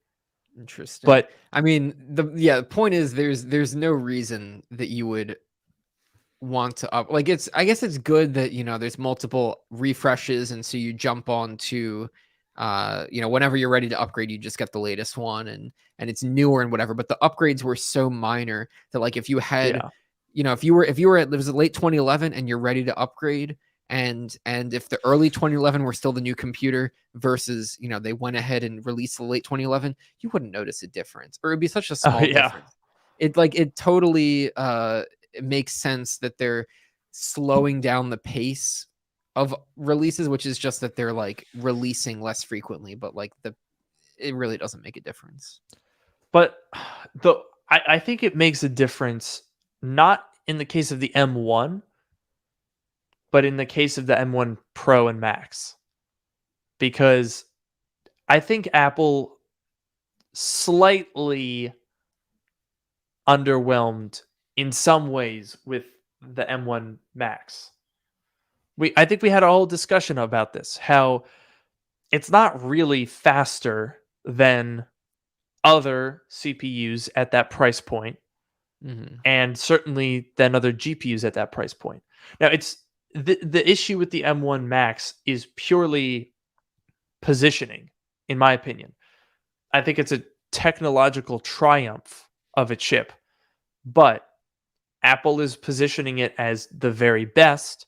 interesting. But I mean, the point is there's no reason that you would want to up like it's I guess it's good that there's multiple refreshes and so you jump on to whenever you're ready to upgrade you just get the latest one and it's newer and whatever, but the upgrades were so minor that like if you had yeah, if you were at it was late 2011 and you're ready to upgrade and if the early 2011 were still the new computer versus they went ahead and released the late 2011, you wouldn't notice a difference or it'd be such a oh small yeah, difference. It totally it makes sense that they're slowing down the pace of releases, which is just that they're like releasing less frequently, but like it really doesn't make a difference. but the I think it makes a difference not in the case of the M1, but in the case of the M1 Pro and Max, because I think Apple slightly underwhelmed in some ways with the M1 Max. I think we had a whole discussion about this, how it's not really faster than other CPUs at that price point, Hmm. and certainly than other GPUs at that price point. Now, it's the issue with the M1 Max is purely positioning, in my opinion. I think it's a technological triumph of a chip, but Apple is positioning it as the very best.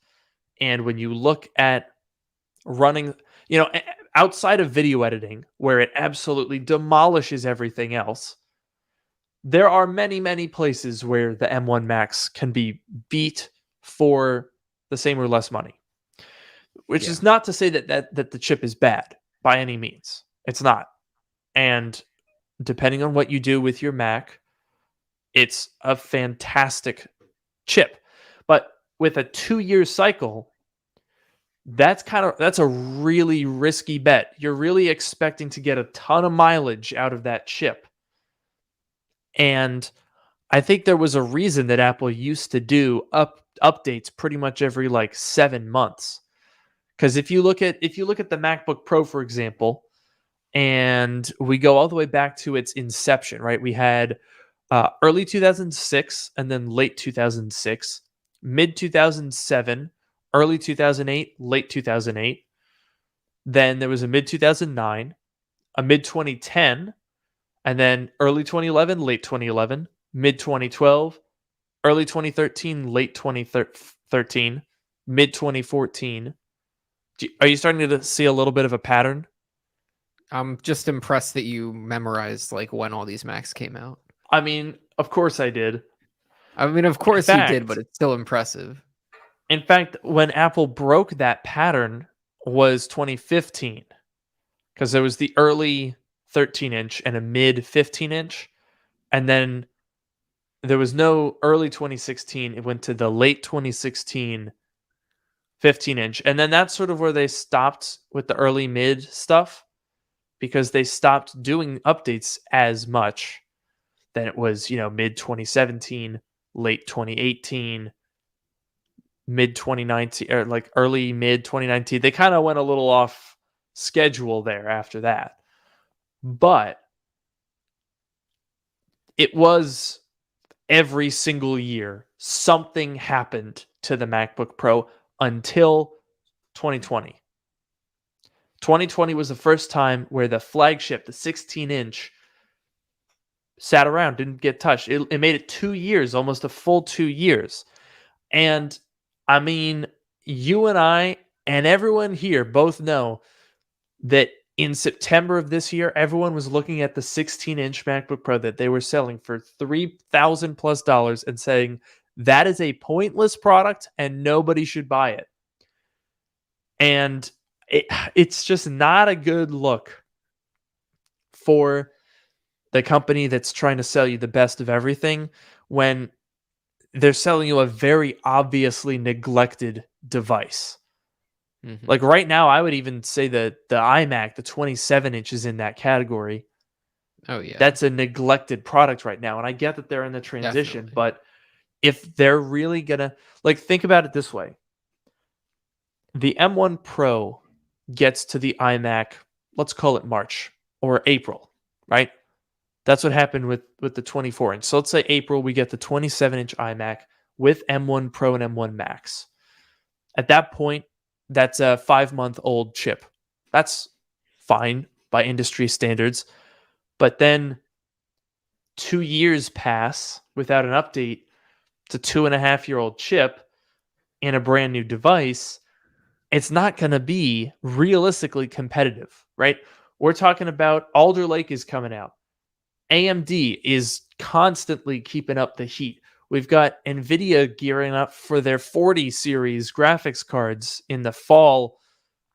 And when you look at running, outside of video editing, where it absolutely demolishes everything else, there are many, many places where the M1 Max can be beat for the same or less money. Which Yeah. is not to say that the chip is bad by any means. It's not. And depending on what you do with your Mac, it's a fantastic chip. But with a 2-year cycle, that's a really risky bet. You're really expecting to get a ton of mileage out of that chip. And I think there was a reason that Apple used to do updates pretty much every like 7 months. Cuz if you look at the MacBook Pro for example, and we go all the way back to its inception, right? We had early 2006 and then late 2006, mid 2007, early 2008, late 2008. Then there was a mid 2009, a mid 2010, and then early 2011, late 2011, mid 2012, early 2013, late 2013, mid 2014. Are you starting to see a little bit of a pattern? I'm just impressed that you memorized like when all these Macs came out. I mean, of course I did. I mean, of In course you did, but fact, it's still impressive. in fact, when Apple broke that pattern was 2015 because there was the early 13-inch and a mid 15-inch, and then there was no early 2016. It went to the late 2016 15-inch, and then that's sort of where they stopped with the early mid stuff because they stopped doing updates as much. Then it was mid 2017, late 2018, mid 2019, or like early mid 2019. They kind of went a little off schedule there after that. But it was every single year something happened to the MacBook Pro until 2020. 2020 was the first time where the flagship, the 16-inch, sat around, didn't get touched. It made it 2 years, almost a full 2 years. And I mean, you and I and everyone here both know that in September of this year, everyone was looking at the 16-inch MacBook Pro that they were selling for $3,000 plus and saying that is a pointless product and nobody should buy it. And it's just not a good look for the company that's trying to sell you the best of everything when they're selling you a very obviously neglected device. Mhm. Like right now, I would even say that the iMac, the 27 inch, is in that category. Oh yeah, That's a neglected product right now. And I get that they're in the transition, definitely. but if they're really gonna, like, think about it this way: the M1 Pro gets to the iMac, let's call it March or April, right? That's what happened with the 24 inch. So let's say April, we get the 27 inch iMac with M1 Pro and M1 Max. At that point, that's a 5-month-old chip. That's fine by industry standards. But then 2 years pass without an update. It's a 2.5-year-old chip in a brand new device. It's not going to be realistically competitive, right? We're talking about Alder Lake is coming out. AMD is constantly keeping up the heat. We've got NVIDIA gearing up for their 40 series graphics cards in the fall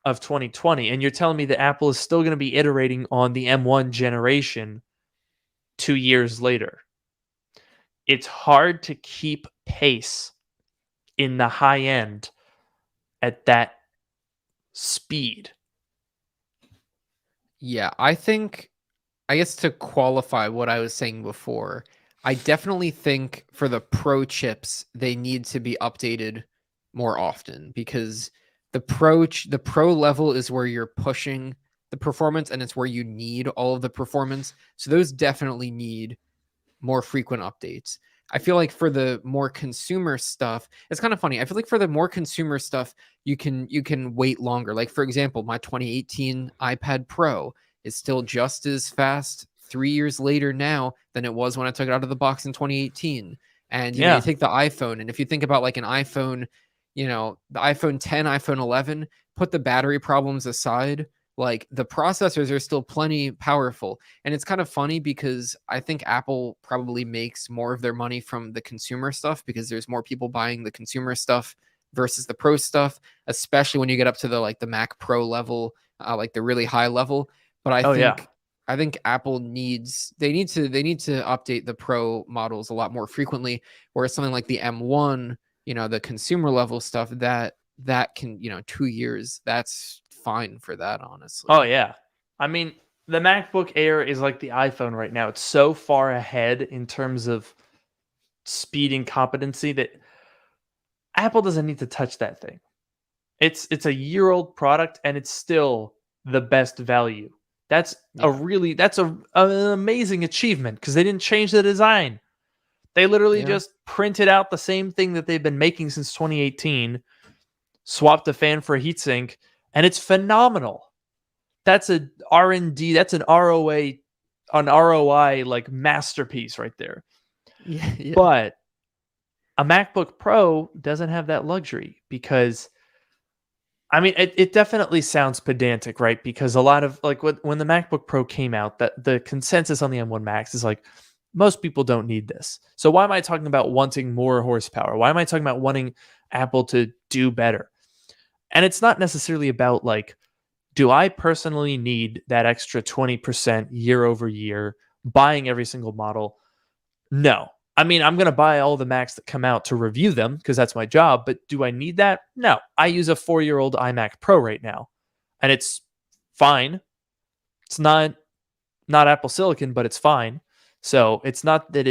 of 2020. And you're telling me that Apple is still going to be iterating on the M1 generation 2 years later. It's hard to keep pace in the high end at that speed. Yeah, I guess to qualify what I was saying before, I definitely think for the Pro chips, they need to be updated more often because the Pro level is where you're pushing the performance and it's where you need all of the performance. So those definitely need more frequent updates. I feel like for the more consumer stuff, it's kind of funny. I feel like for the more consumer stuff, you can wait longer. Like for example, my 2018 iPad Pro is still just as fast 3 years later now than it was when I took it out of the box in 2018. And you Yeah. take the iPhone, and if you think about like an iPhone, the iPhone 10, iPhone 11, put the battery problems aside, like the processors are still plenty powerful. And it's kind of funny because I think Apple probably makes more of their money from the consumer stuff because there's more people buying the consumer stuff versus the pro stuff, especially when you get up to the Mac Pro level, like the really high level. But Oh yeah. I think Apple they need to update the pro models a lot more frequently, whereas something like the M1, the consumer level stuff, that can, 2 years, that's fine for that, Oh honestly. yeah. I mean, the MacBook Air is like the iPhone right now. It's so far ahead in terms of speed and competency that Apple doesn't need to touch that thing. It's a year-old product and it's still the best value. That's Yeah. an amazing achievement because they didn't change the design. They literally Yeah. just printed out the same thing that they've been making since 2018, swapped the fan for a heatsink, and it's phenomenal. That's a R&D, that's an ROA, an ROI like masterpiece right there. Yeah. Yeah. But a MacBook Pro doesn't have that luxury because I mean, it definitely sounds pedantic, right? Because a lot of like when the MacBook Pro came out, that the consensus on the M1 Max is like most people don't need this. So why am I talking about wanting more horsepower? Why am I talking about wanting Apple to do better? And it's not necessarily about like, do I personally need that extra 20% year over year buying every single model? No. I mean, I'm going to buy all the Macs that come out to review them because that's my job, but do I need that? No. I use a 4-year-old iMac Pro right now, and it's fine. It's not Apple Silicon, but it's fine. So, it's not that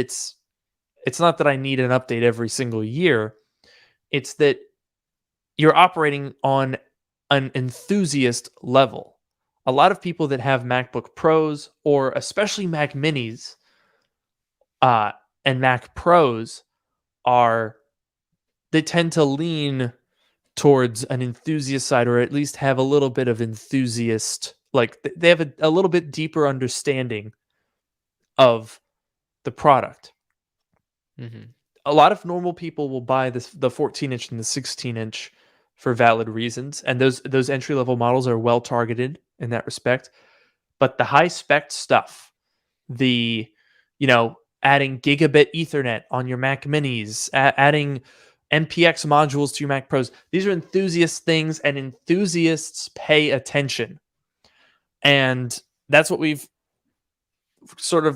I need an update every single year. It's that you're operating on an enthusiast level. A lot of people that have MacBook Pros or especially Mac Minis uh, and Mac Pros are they tend to lean towards an enthusiast side, or at least have a little bit of enthusiast, like they have a little bit deeper understanding of the product. Hmm. A lot of normal people will buy the 14 inch and the 16 inch for valid reasons, and those entry level models are well targeted in that respect. But the high spec stuff, the adding gigabit Ethernet on your Mac Minis, adding MPX modules to your Mac Pros, these are enthusiast things, and enthusiasts pay attention. And that's what we've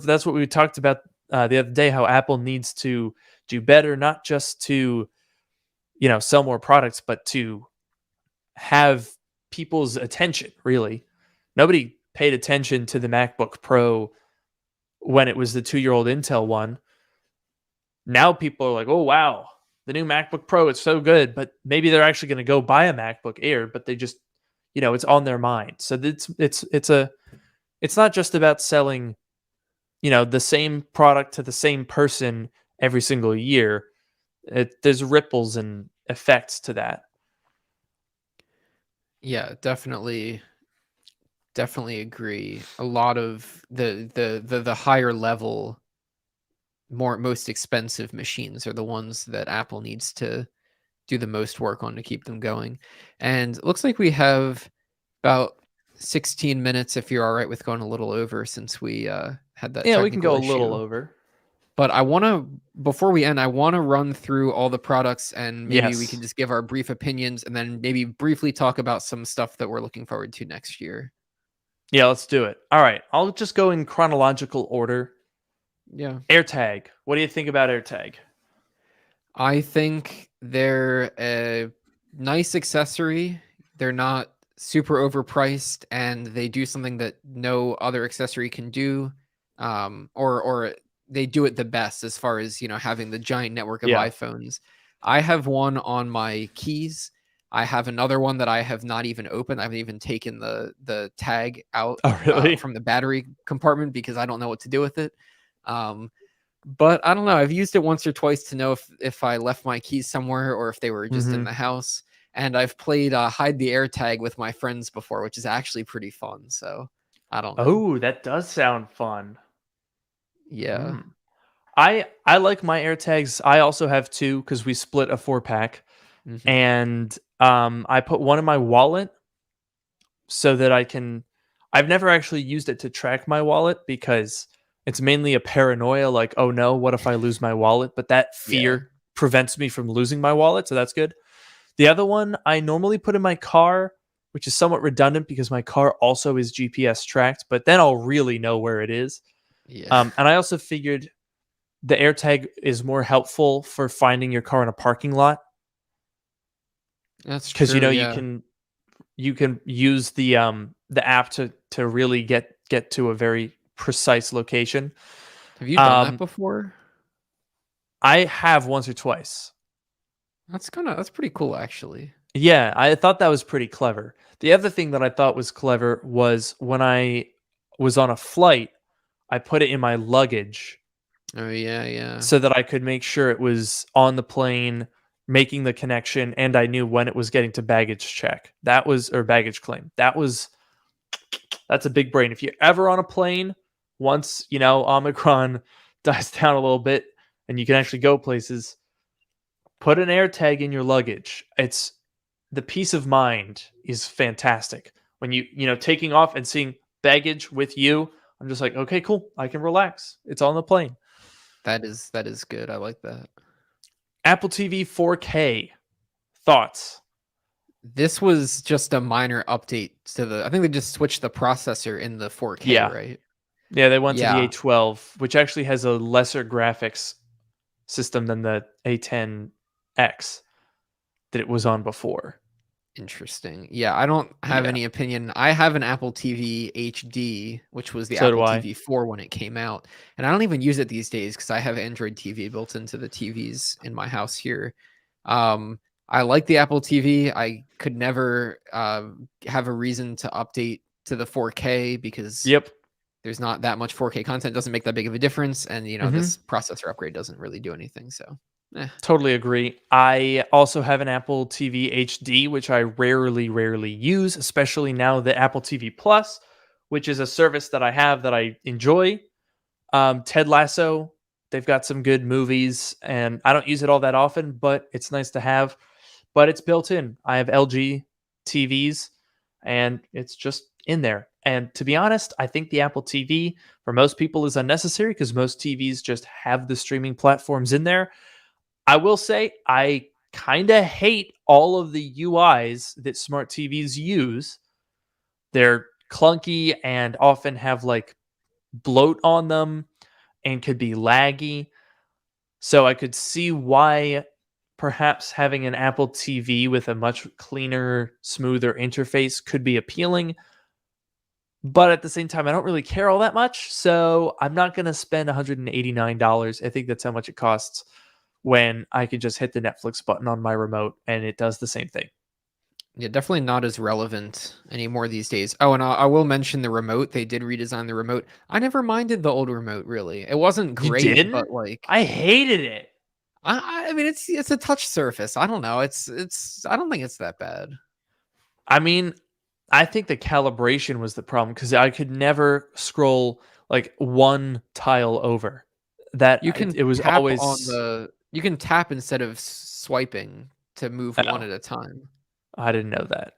that's what we talked about the other day, how Apple needs to do better, not just to sell more products, but to have people's attention. Really, nobody paid attention to the MacBook Pro when it was the 2-year-old Intel one. Now people are like, oh wow, the new MacBook Pro, it's so good. But maybe they're actually going to go buy a MacBook Air, but they just it's on their mind. So it's not just about selling the same product to the same person every single year. There's ripples and effects to that. Yeah, definitely agree. A lot of the higher level, most expensive machines are the ones that Apple needs to do the most work on to keep them going. And it looks like we have about 16 minutes, if you're all right with going a little over, since we had that Yeah, we can technical go a little issue. over. But before we end, I want to run through all the products, and maybe we Yes. can just give our brief opinions, and then maybe briefly talk about some stuff that we're looking forward to next year. Yeah, let's do it. All right, I'll just go in chronological order. Yeah. AirTag. What do you think about AirTag? I think they're a nice accessory. They're not super overpriced, and they do something that no other accessory can do. Or they do it the best as far as, having the giant network of Yeah. iPhones. I have one on my keys. I have another one that I have not even opened. I haven't even taken the tag out Oh, really? from the battery compartment because I don't know what to do with it. But I don't know. I've used it once or twice to know if I left my keys somewhere or if they were just in the house. And I've played hide the air tag with my friends before, which is actually pretty fun. So I don't know. Oh, that does sound fun. Yeah. I like my AirTags. I also have two because we split a 4-pack, Hmm. and I put one in my wallet so that I've never actually used it to track my wallet because it's mainly a paranoia, like, oh no, what if I lose my wallet? But that Yeah. fear prevents me from losing my wallet, so that's good. The other one I normally put in my car, which is somewhat redundant because my car also is GPS tracked, but then I'll really know where it is. Yeah. And I also figured the AirTag is more helpful for finding your car in a parking lot That's because true. you Yeah. can use the app to really get to a very precise location. Have you done that Um, before? I have once or twice. That's pretty cool, actually. Yeah, I thought that was pretty clever. The other thing that I thought was clever was when I was on a flight, I put it in my luggage Oh yeah, yeah. so that I could make sure it was on the plane making the connection, and I knew when it was getting to baggage check. Or baggage claim. That's a big brain. If you're ever on a plane, once, Omicron dies down a little bit and you can actually go places, put an AirTag in your luggage. It's the peace of mind is fantastic. When taking off and seeing baggage with you, I'm just like, okay, cool. I can relax. It's on the plane. That is good. I like that. Apple TV 4K. Thoughts? This was just a minor update I think they just switched the processor in the 4K, Yeah. right? Yeah, they went to the Yeah. A12, which actually has a lesser graphics system than the A10X that it was on before. Interesting. Yeah, I don't have Yeah. any opinion. I have an Apple TV HD, which was the So do Apple I. TV 4 when it came out. And I don't even use it these days because I have Android TV built into the TVs in my house here. I like the Apple TV. I could never have a reason to update to the 4K because Yep. there's not that much 4K content. It doesn't make that big of a difference. And, Mhm. this processor upgrade doesn't really do anything. So, Eh, Totally agree. I also have an Apple TV HD, which I rarely use, especially now the Apple TV Plus, which is a service that I have that I enjoy. Ted Lasso, they've got some good movies, and I don't use it all that often, but it's nice to have. But it's built in. I have LG TVs, and it's just in there. And to be honest, I think the Apple TV for most people is unnecessary because most TVs just have the streaming platforms in there. I will say I kind of hate all of the UIs that smart TVs use. They're clunky and often have like bloat on them and could be laggy. So I could see why perhaps having an Apple TV with a much cleaner, smoother interface could be appealing. But at the same time, I don't really care all that much. So I'm not going to spend $189. I think that's how much it costs when I could just hit the Netflix button on my remote and it does the same thing. yeah, definitely not as relevant anymore these days. Oh, and I will mention the remote. They did redesign the remote. I never minded the old remote, really. It wasn't You great, didn't? but like I hated it. I mean, it's a touch surface. I don't know. I don't think it's that bad. I mean, I think the calibration was the problem because I could never scroll like one tile over. That You can it was tap on always. the you can tap instead of swiping to move one Oh, at a time. I didn't know that.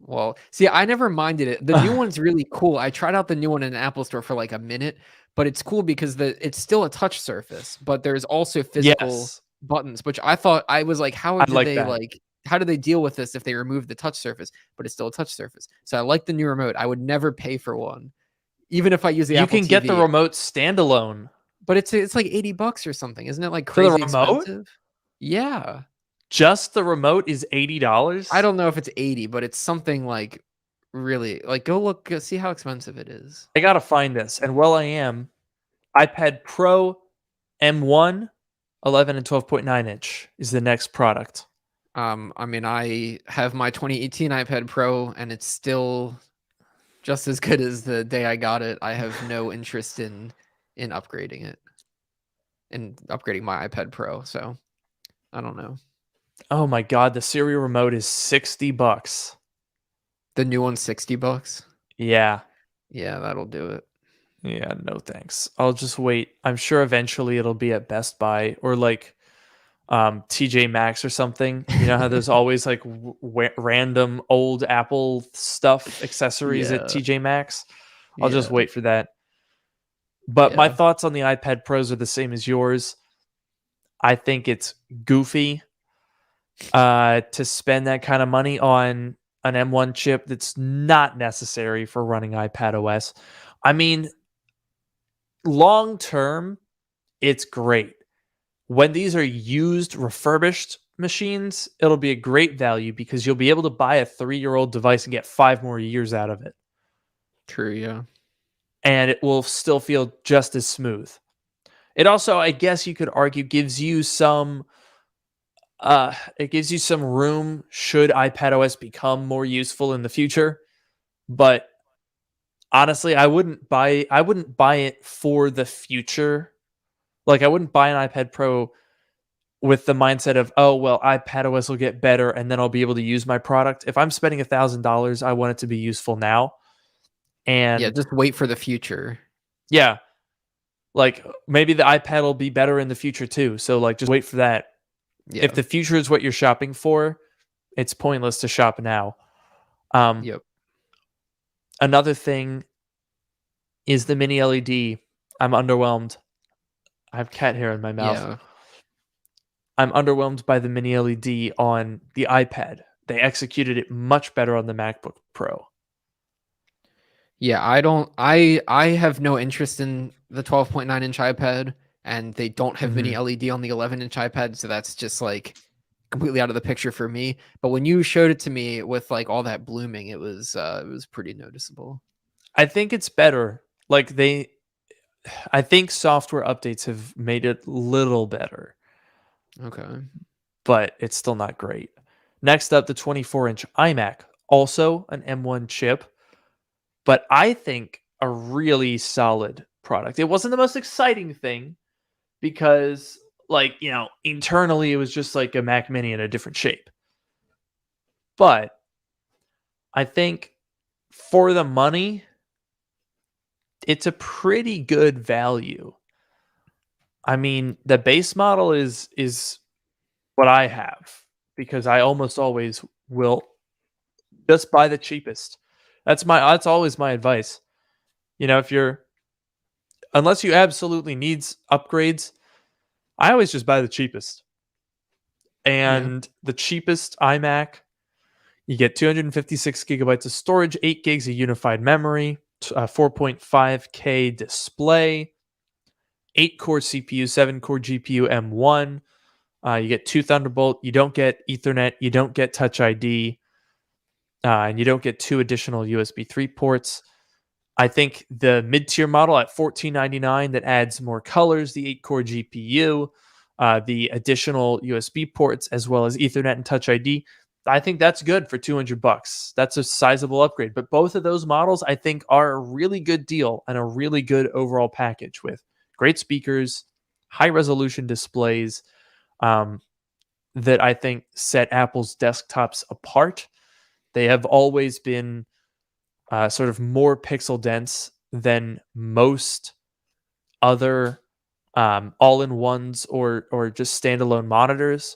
Well, see, I never minded it. The new one's really cool. I tried out the new one in the Apple Store for like a minute, but it's cool because it's still a touch surface, but there's also physical Yes, buttons, which I thought I was like, I like that. how do they deal with this if they remove the touch surface, but it's still a touch surface? So I like the new remote. I would never pay for one, even if I use the You Apple can get the TV. remote standalone But it's like $80 or something. Isn't it like for the crazy remote. expensive? Yeah. Just the remote is I $80. don't know if it's 80, but it's something like really like go look see how expensive it is. I gotta find this, and while I am, iPad Pro M1, 11 and 12.9 inch is the next product. I mean I have my 2018 iPad Pro and it's still just as good as the day I got it. I have no interest in upgrading it. In upgrading my iPad Pro, so I don't know. Oh my god, the Siri remote is $60. The new one's $60. Yeah. Yeah, that'll do it. Yeah, no thanks. I'll just wait. I'm sure eventually it'll be at Best Buy or like TJ Maxx or something. You know how there's always like random old Apple stuff, accessories at Yeah. TJ Maxx. I'll just Yeah. wait for that. But my Yeah. thoughts on the iPad Pros are the same as yours. I think it's goofy to spend that kind of money on an M1 chip that's not necessary for running iPad OS. I mean, long term, it's great. When these are used, refurbished machines, it'll be a great value because you'll be able to buy a 3-year-old device and get 5 more years out of it. True, yeah. And it will still feel just as smooth. It also, I guess you could argue, gives you some room should iPadOS become more useful in the future. But honestly, I wouldn't buy it for the future. Like I wouldn't buy an iPad Pro with the mindset of, oh well, iPadOS will get better and then I'll be able to use my product. If I'm spending $1,000, I want it to be useful now. Yeah, And just wait for the future. yeah, like maybe the iPad will be better in the future too. So like just wait for that. If Yeah. the future is what you're shopping for, it's pointless to shop now. Um, Yep. Another thing is the mini LED. I'm underwhelmed. I have cat hair in my mouth. Yeah. I'm underwhelmed by the mini LED on the iPad. They executed it much better on the MacBook Pro. Yeah, I have no interest in the 12.9-inch iPad and they don't have mini Mhm. LED on the 11-inch iPad, so that's just like completely out of the picture for me. But when you showed it to me with like all that blooming, it was pretty noticeable. I think it's better. I think software updates have made it a little better, Okay. but it's still not great. Next up, the 24-inch iMac, also an M1 chip, but I think a really solid product. It wasn't the most exciting thing because like, internally it was just like a Mac Mini in a different shape. But I think for the money, it's a pretty good value. I mean, the base model is what I have because I almost always will just buy the cheapest. That's always my advice. If you're unless you absolutely needs upgrades, I always just buy the cheapest. Yeah. And the cheapest iMac, you get 256 gigabytes of storage, 8 gigs of unified memory, 4.5K display, 8 core CPU, 7 core GPU M1. You get 2 Thunderbolt. You don't get Ethernet. You don't get Touch ID. And you don't get 2 additional USB 3 ports. I think the mid-tier model at $14.99 that adds more colors, the 8-core GPU, the additional USB ports, as well as Ethernet and Touch ID, I think that's good for $200. That's a sizable upgrade. But both of those models, I think, are a really good deal and a really good overall package with great speakers, high-resolution displays that I think set Apple's desktops apart. They have always been sort of more pixel dense than most other all-in-ones or just standalone monitors,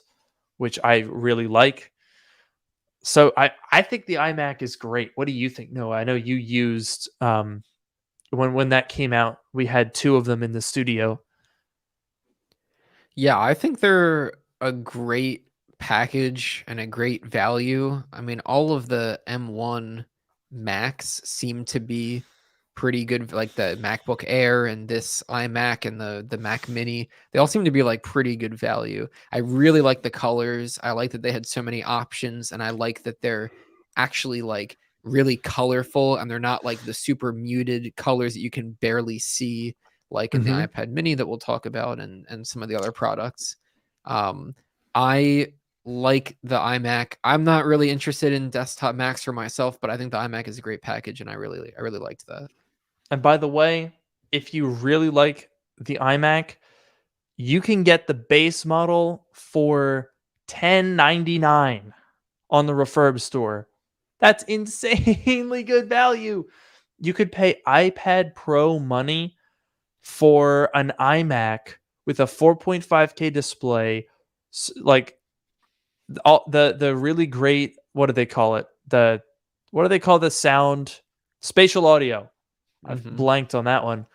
which I really like. So I think the iMac is great. What do you think, Noah? I know you used when that came out, we had 2 of them in the studio. Yeah, I think they're a great package and a great value. I mean, all of the M1 Macs seem to be pretty good, like the MacBook Air and this iMac and the Mac Mini. They all seem to be like pretty good value. I really like the colors. I like that they had so many options, and I like that they're actually like really colorful and they're not like the super muted colors that you can barely see like in the Mm-hmm. iPad Mini that we'll talk about and some of the other products. I like the iMac. I'm not really interested in desktop Macs for myself, but I think the iMac is a great package, and I really liked that. And by the way, if you really like the iMac, you can get the base model for $10.99 on the Refurb store. That's insanely good value. You could pay iPad Pro money for an iMac with a 4.5K display, like all the really great, what do they call it? What do they call the sound? Spatial audio. I've Mm-hmm. blanked on that one.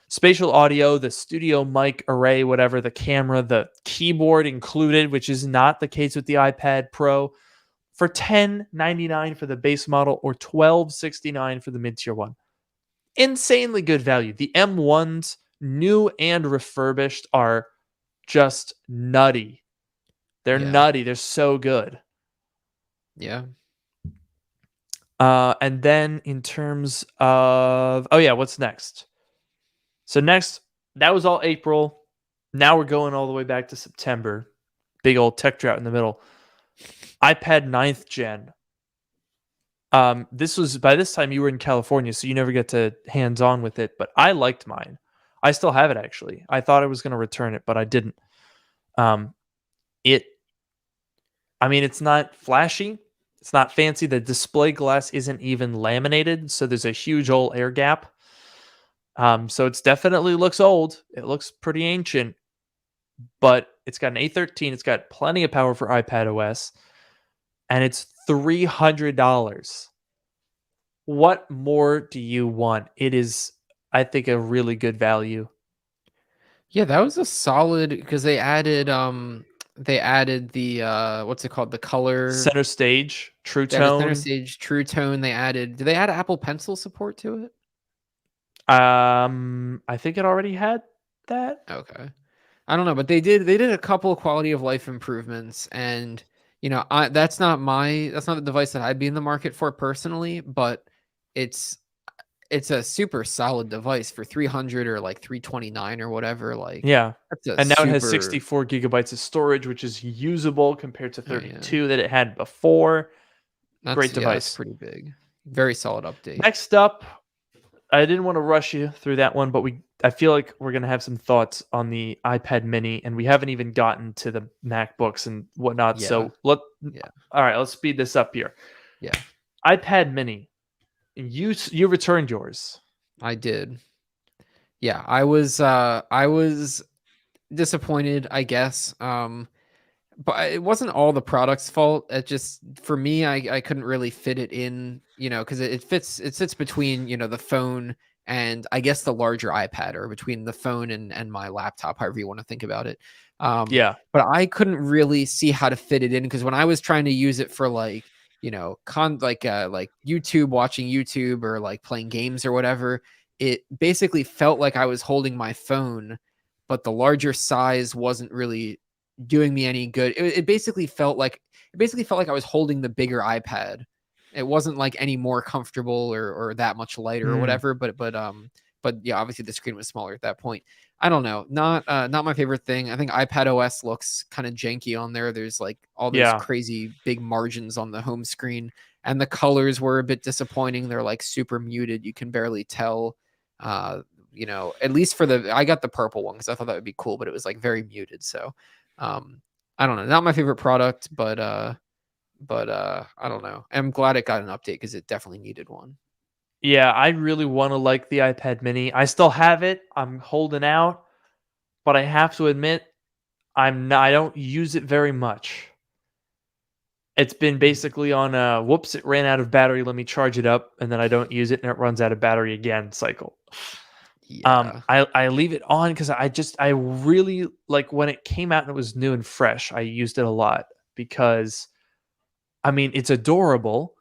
Spatial audio, the studio mic array, whatever, the camera, the keyboard included, which is not the case with the iPad Pro, for $10.99 for the base model or $12.69 for the mid-tier one. Insanely good value. The M1s, new and refurbished, are just nutty. They're Yeah. nutty. They're so good. Yeah. And then in terms of, oh yeah, what's next? So next, that was all April. Now we're going all the way back to September. Big old tech drought in the middle. iPad 9th gen. This was by this time you were in California, so you never get to hands on with it. But I liked mine. I still have it actually. I thought I was going to return it, but I didn't. It. I mean, it's not flashy. It's not fancy. The display glass isn't even laminated, so there's a huge old air gap. So it's definitely looks old. It looks pretty ancient, but it's got an A13. It's got plenty of power for iPad OS, and it's $300. What more do you want? It is, I think, a really good value. Yeah, that was a solid because they added the what's it called? The color. Center stage, True They added center Tone. stage, True Tone. Did they add Apple Pencil support to it? I think it already had that. Okay. I don't know, but they did a couple of quality of life improvements, and that's not the device that I'd be in the market for personally, but it's it's a super solid device for 300 or like 329 or whatever. Like Yeah. that's a And now it has super 64 gigabytes of storage, which is usable compared to oh, yeah. 32 that it had before. Great That's device. pretty big. Very solid update. Next up, I didn't want to rush you through that one, but we I feel like we're gonna have some thoughts on the iPad Mini, and we haven't even gotten to the MacBooks and whatnot. Yeah, So yeah, all right, let's speed this up here. yeah. iPad Mini, you returned yours. I did. Yeah, I was disappointed, I guess. But it wasn't all the product's fault. It just for me, I couldn't really fit it in, because it sits between, the phone and I guess the larger iPad, or between the phone and my laptop, however you want to think about it. Yeah, But I couldn't really see how to fit it in, because when I was trying to use it for like, like YouTube, watching YouTube, or like playing games or whatever, it basically felt like I was holding my phone, but the larger size wasn't really doing me any good. It basically felt like I was holding the bigger iPad. It wasn't like any more comfortable or that much lighter or mm, whatever, but yeah, obviously the screen was smaller at that point. I don't know. Not my favorite thing. I think iPad OS looks kind of janky on there. There's like all those yeah, crazy big margins on the home screen, and the colors were a bit disappointing. They're like super muted. You can barely tell. At least I got the purple one because I thought that would be cool, but it was like very muted. So, I don't know. Not my favorite product, but I don't know. I'm glad it got an update because it definitely needed one. yeah. I really want to like the iPad Mini. I still have it. I'm holding out, but I have to admit, I don't use it very much. It's been Mhm. basically on a whoops, it ran out of battery. Let me charge it up, and then I don't use it, and it runs out of battery again. Cycle. Yeah. I leave it on because I really like when it came out and it was new and fresh. I used it a lot because I mean it's adorable,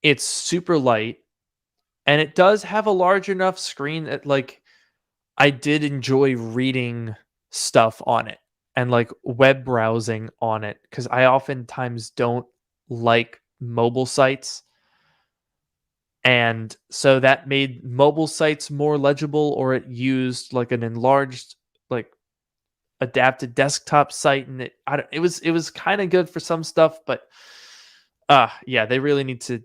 it's super light, and it does have a large enough screen that like I did enjoy reading stuff on it and like web browsing on it because I oftentimes don't like mobile sites. And so that made mobile sites more legible, or it used like an enlarged, like adapted desktop site, and it was kind of good for some stuff, but yeah, they really need to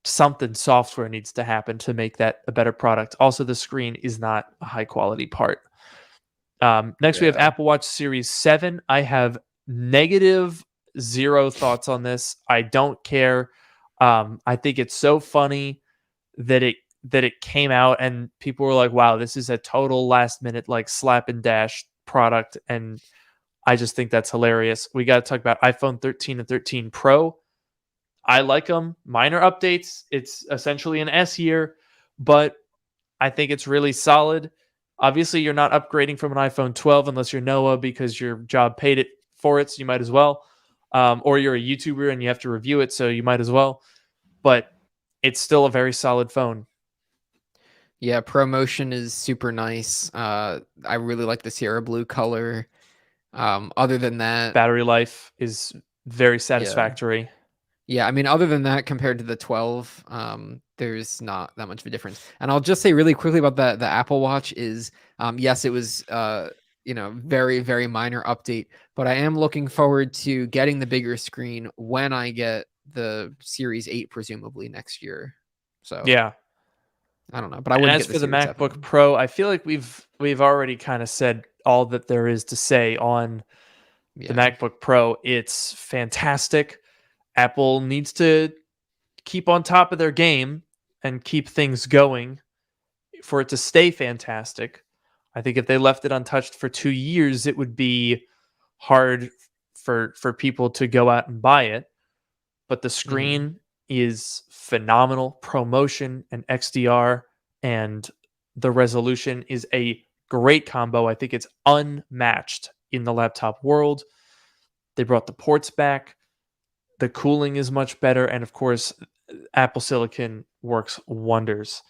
something software needs to happen to make that a better product. Also, the screen is not a high quality part. Next, we have Yeah. Apple Watch Series 7. I have negative zero thoughts on this. I don't care. I think it's so funny that it came out and people were like, "Wow, this is a total last minute like slap and dash product," and I just think that's hilarious. We got to talk about iPhone 13 and 13 Pro. I like them. Minor updates. It's essentially an S year, but I think it's really solid. Obviously, you're not upgrading from an iPhone 12 unless you're Noah because your job paid it for it, so you might as well. Or you're a YouTuber and you have to review it, so you might as well. But it's still a very solid phone. Yeah, ProMotion is super nice. I really like the Sierra blue color. Other than that, Battery life is very yeah. satisfactory. Yeah, I mean, other than that, compared to the 12, there's not that much of a difference. And I'll just say really quickly about the Apple Watch is, yes, it was very, very minor update, but I am looking forward to getting the bigger screen when I get the Series 8, presumably next year. So Yeah. I don't know, but I And wouldn't as get the for the Series 7. MacBook Pro, I feel like we've already kind of said all that there is to say on the Yeah. MacBook Pro. It's fantastic. Apple needs to keep on top of their game and keep things going for it to stay fantastic. I think if they left it untouched for 2 years, it would be hard for people to go out and buy it. But the Hmm. screen is phenomenal. ProMotion and XDR and the resolution is a great combo. I think it's unmatched in the laptop world. They brought the ports back. The cooling is much better, and of course, Apple Silicon works wonders.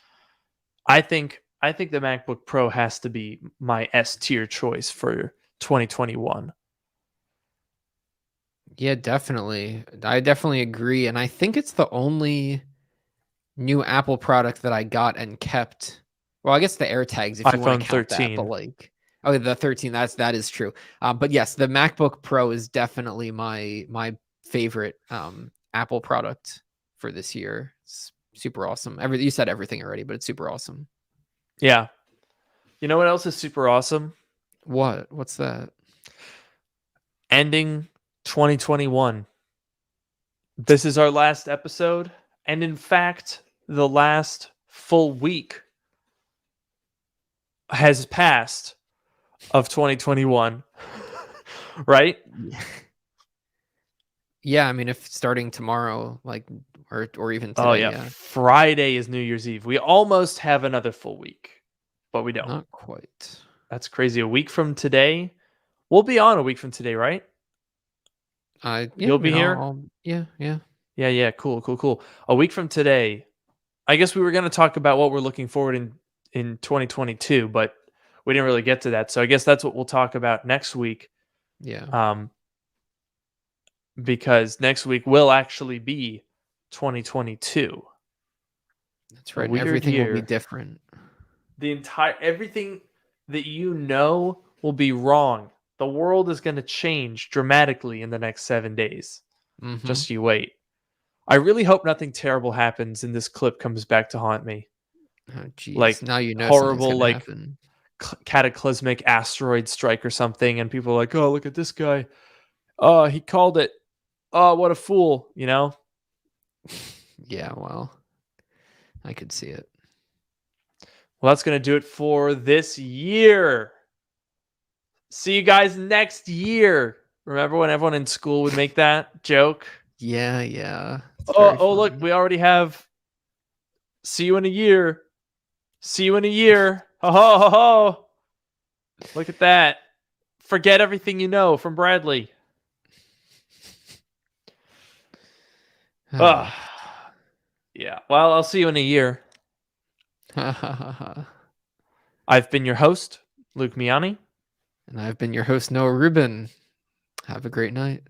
I think the MacBook Pro has to be my S tier choice for 2021. Yeah, definitely. I definitely agree. And I think it's the only new Apple product that I got and kept. Well, I guess the AirTags, if you want to iPhone count that, but 13. like, oh, the 13, that is true. But yes, the MacBook Pro is definitely my favorite Apple product for this year. It's super awesome. You said everything already, but it's super awesome. Yeah. You know what else is super awesome? What? What's that? Ending 2021. This is our last episode, and in fact, the last full week has passed of 2021. Right? Yeah, I mean, if starting tomorrow, like, or even Oh today, yeah, yeah, Friday is New Year's Eve. We almost have another full week, but we don't. not quite. That's crazy. A week from today, we'll be on a week from today, right? Yeah, You'll I be mean, here? yeah, yeah, Yeah. Cool. A week from today, I guess we were going to talk about what we're looking forward in 2022, but we didn't really get to that. So I guess that's what we'll talk about next week. yeah. Um, because next week will actually be 2022. That's A right. And weird everything will be year. different. Everything that you know will be wrong. The world is going to change dramatically in the next 7 days. Mm-hmm. Just you wait. I really hope nothing terrible happens and this clip comes back to haunt me. Oh, geez. Like Now you know something's horrible, gonna like happen. cataclysmic asteroid strike or something, and people are like, "Oh, look at this guy! Oh, he called it! Oh, what a fool!" You know. Yeah, well, I could see it. Well, that's gonna do it for this year. See you guys next year. Remember when everyone in school would make that joke? Yeah, yeah. It's very Oh, look, funny. we already have. See you in a year. See you in a year. Ho ho ho ho! Look at that. Forget everything you know from Bradley. Ugh. Yeah. Well, I'll see you in a year. And I've been your host, Luke Miani. I've been your host, Noah Rubin. Have a great night.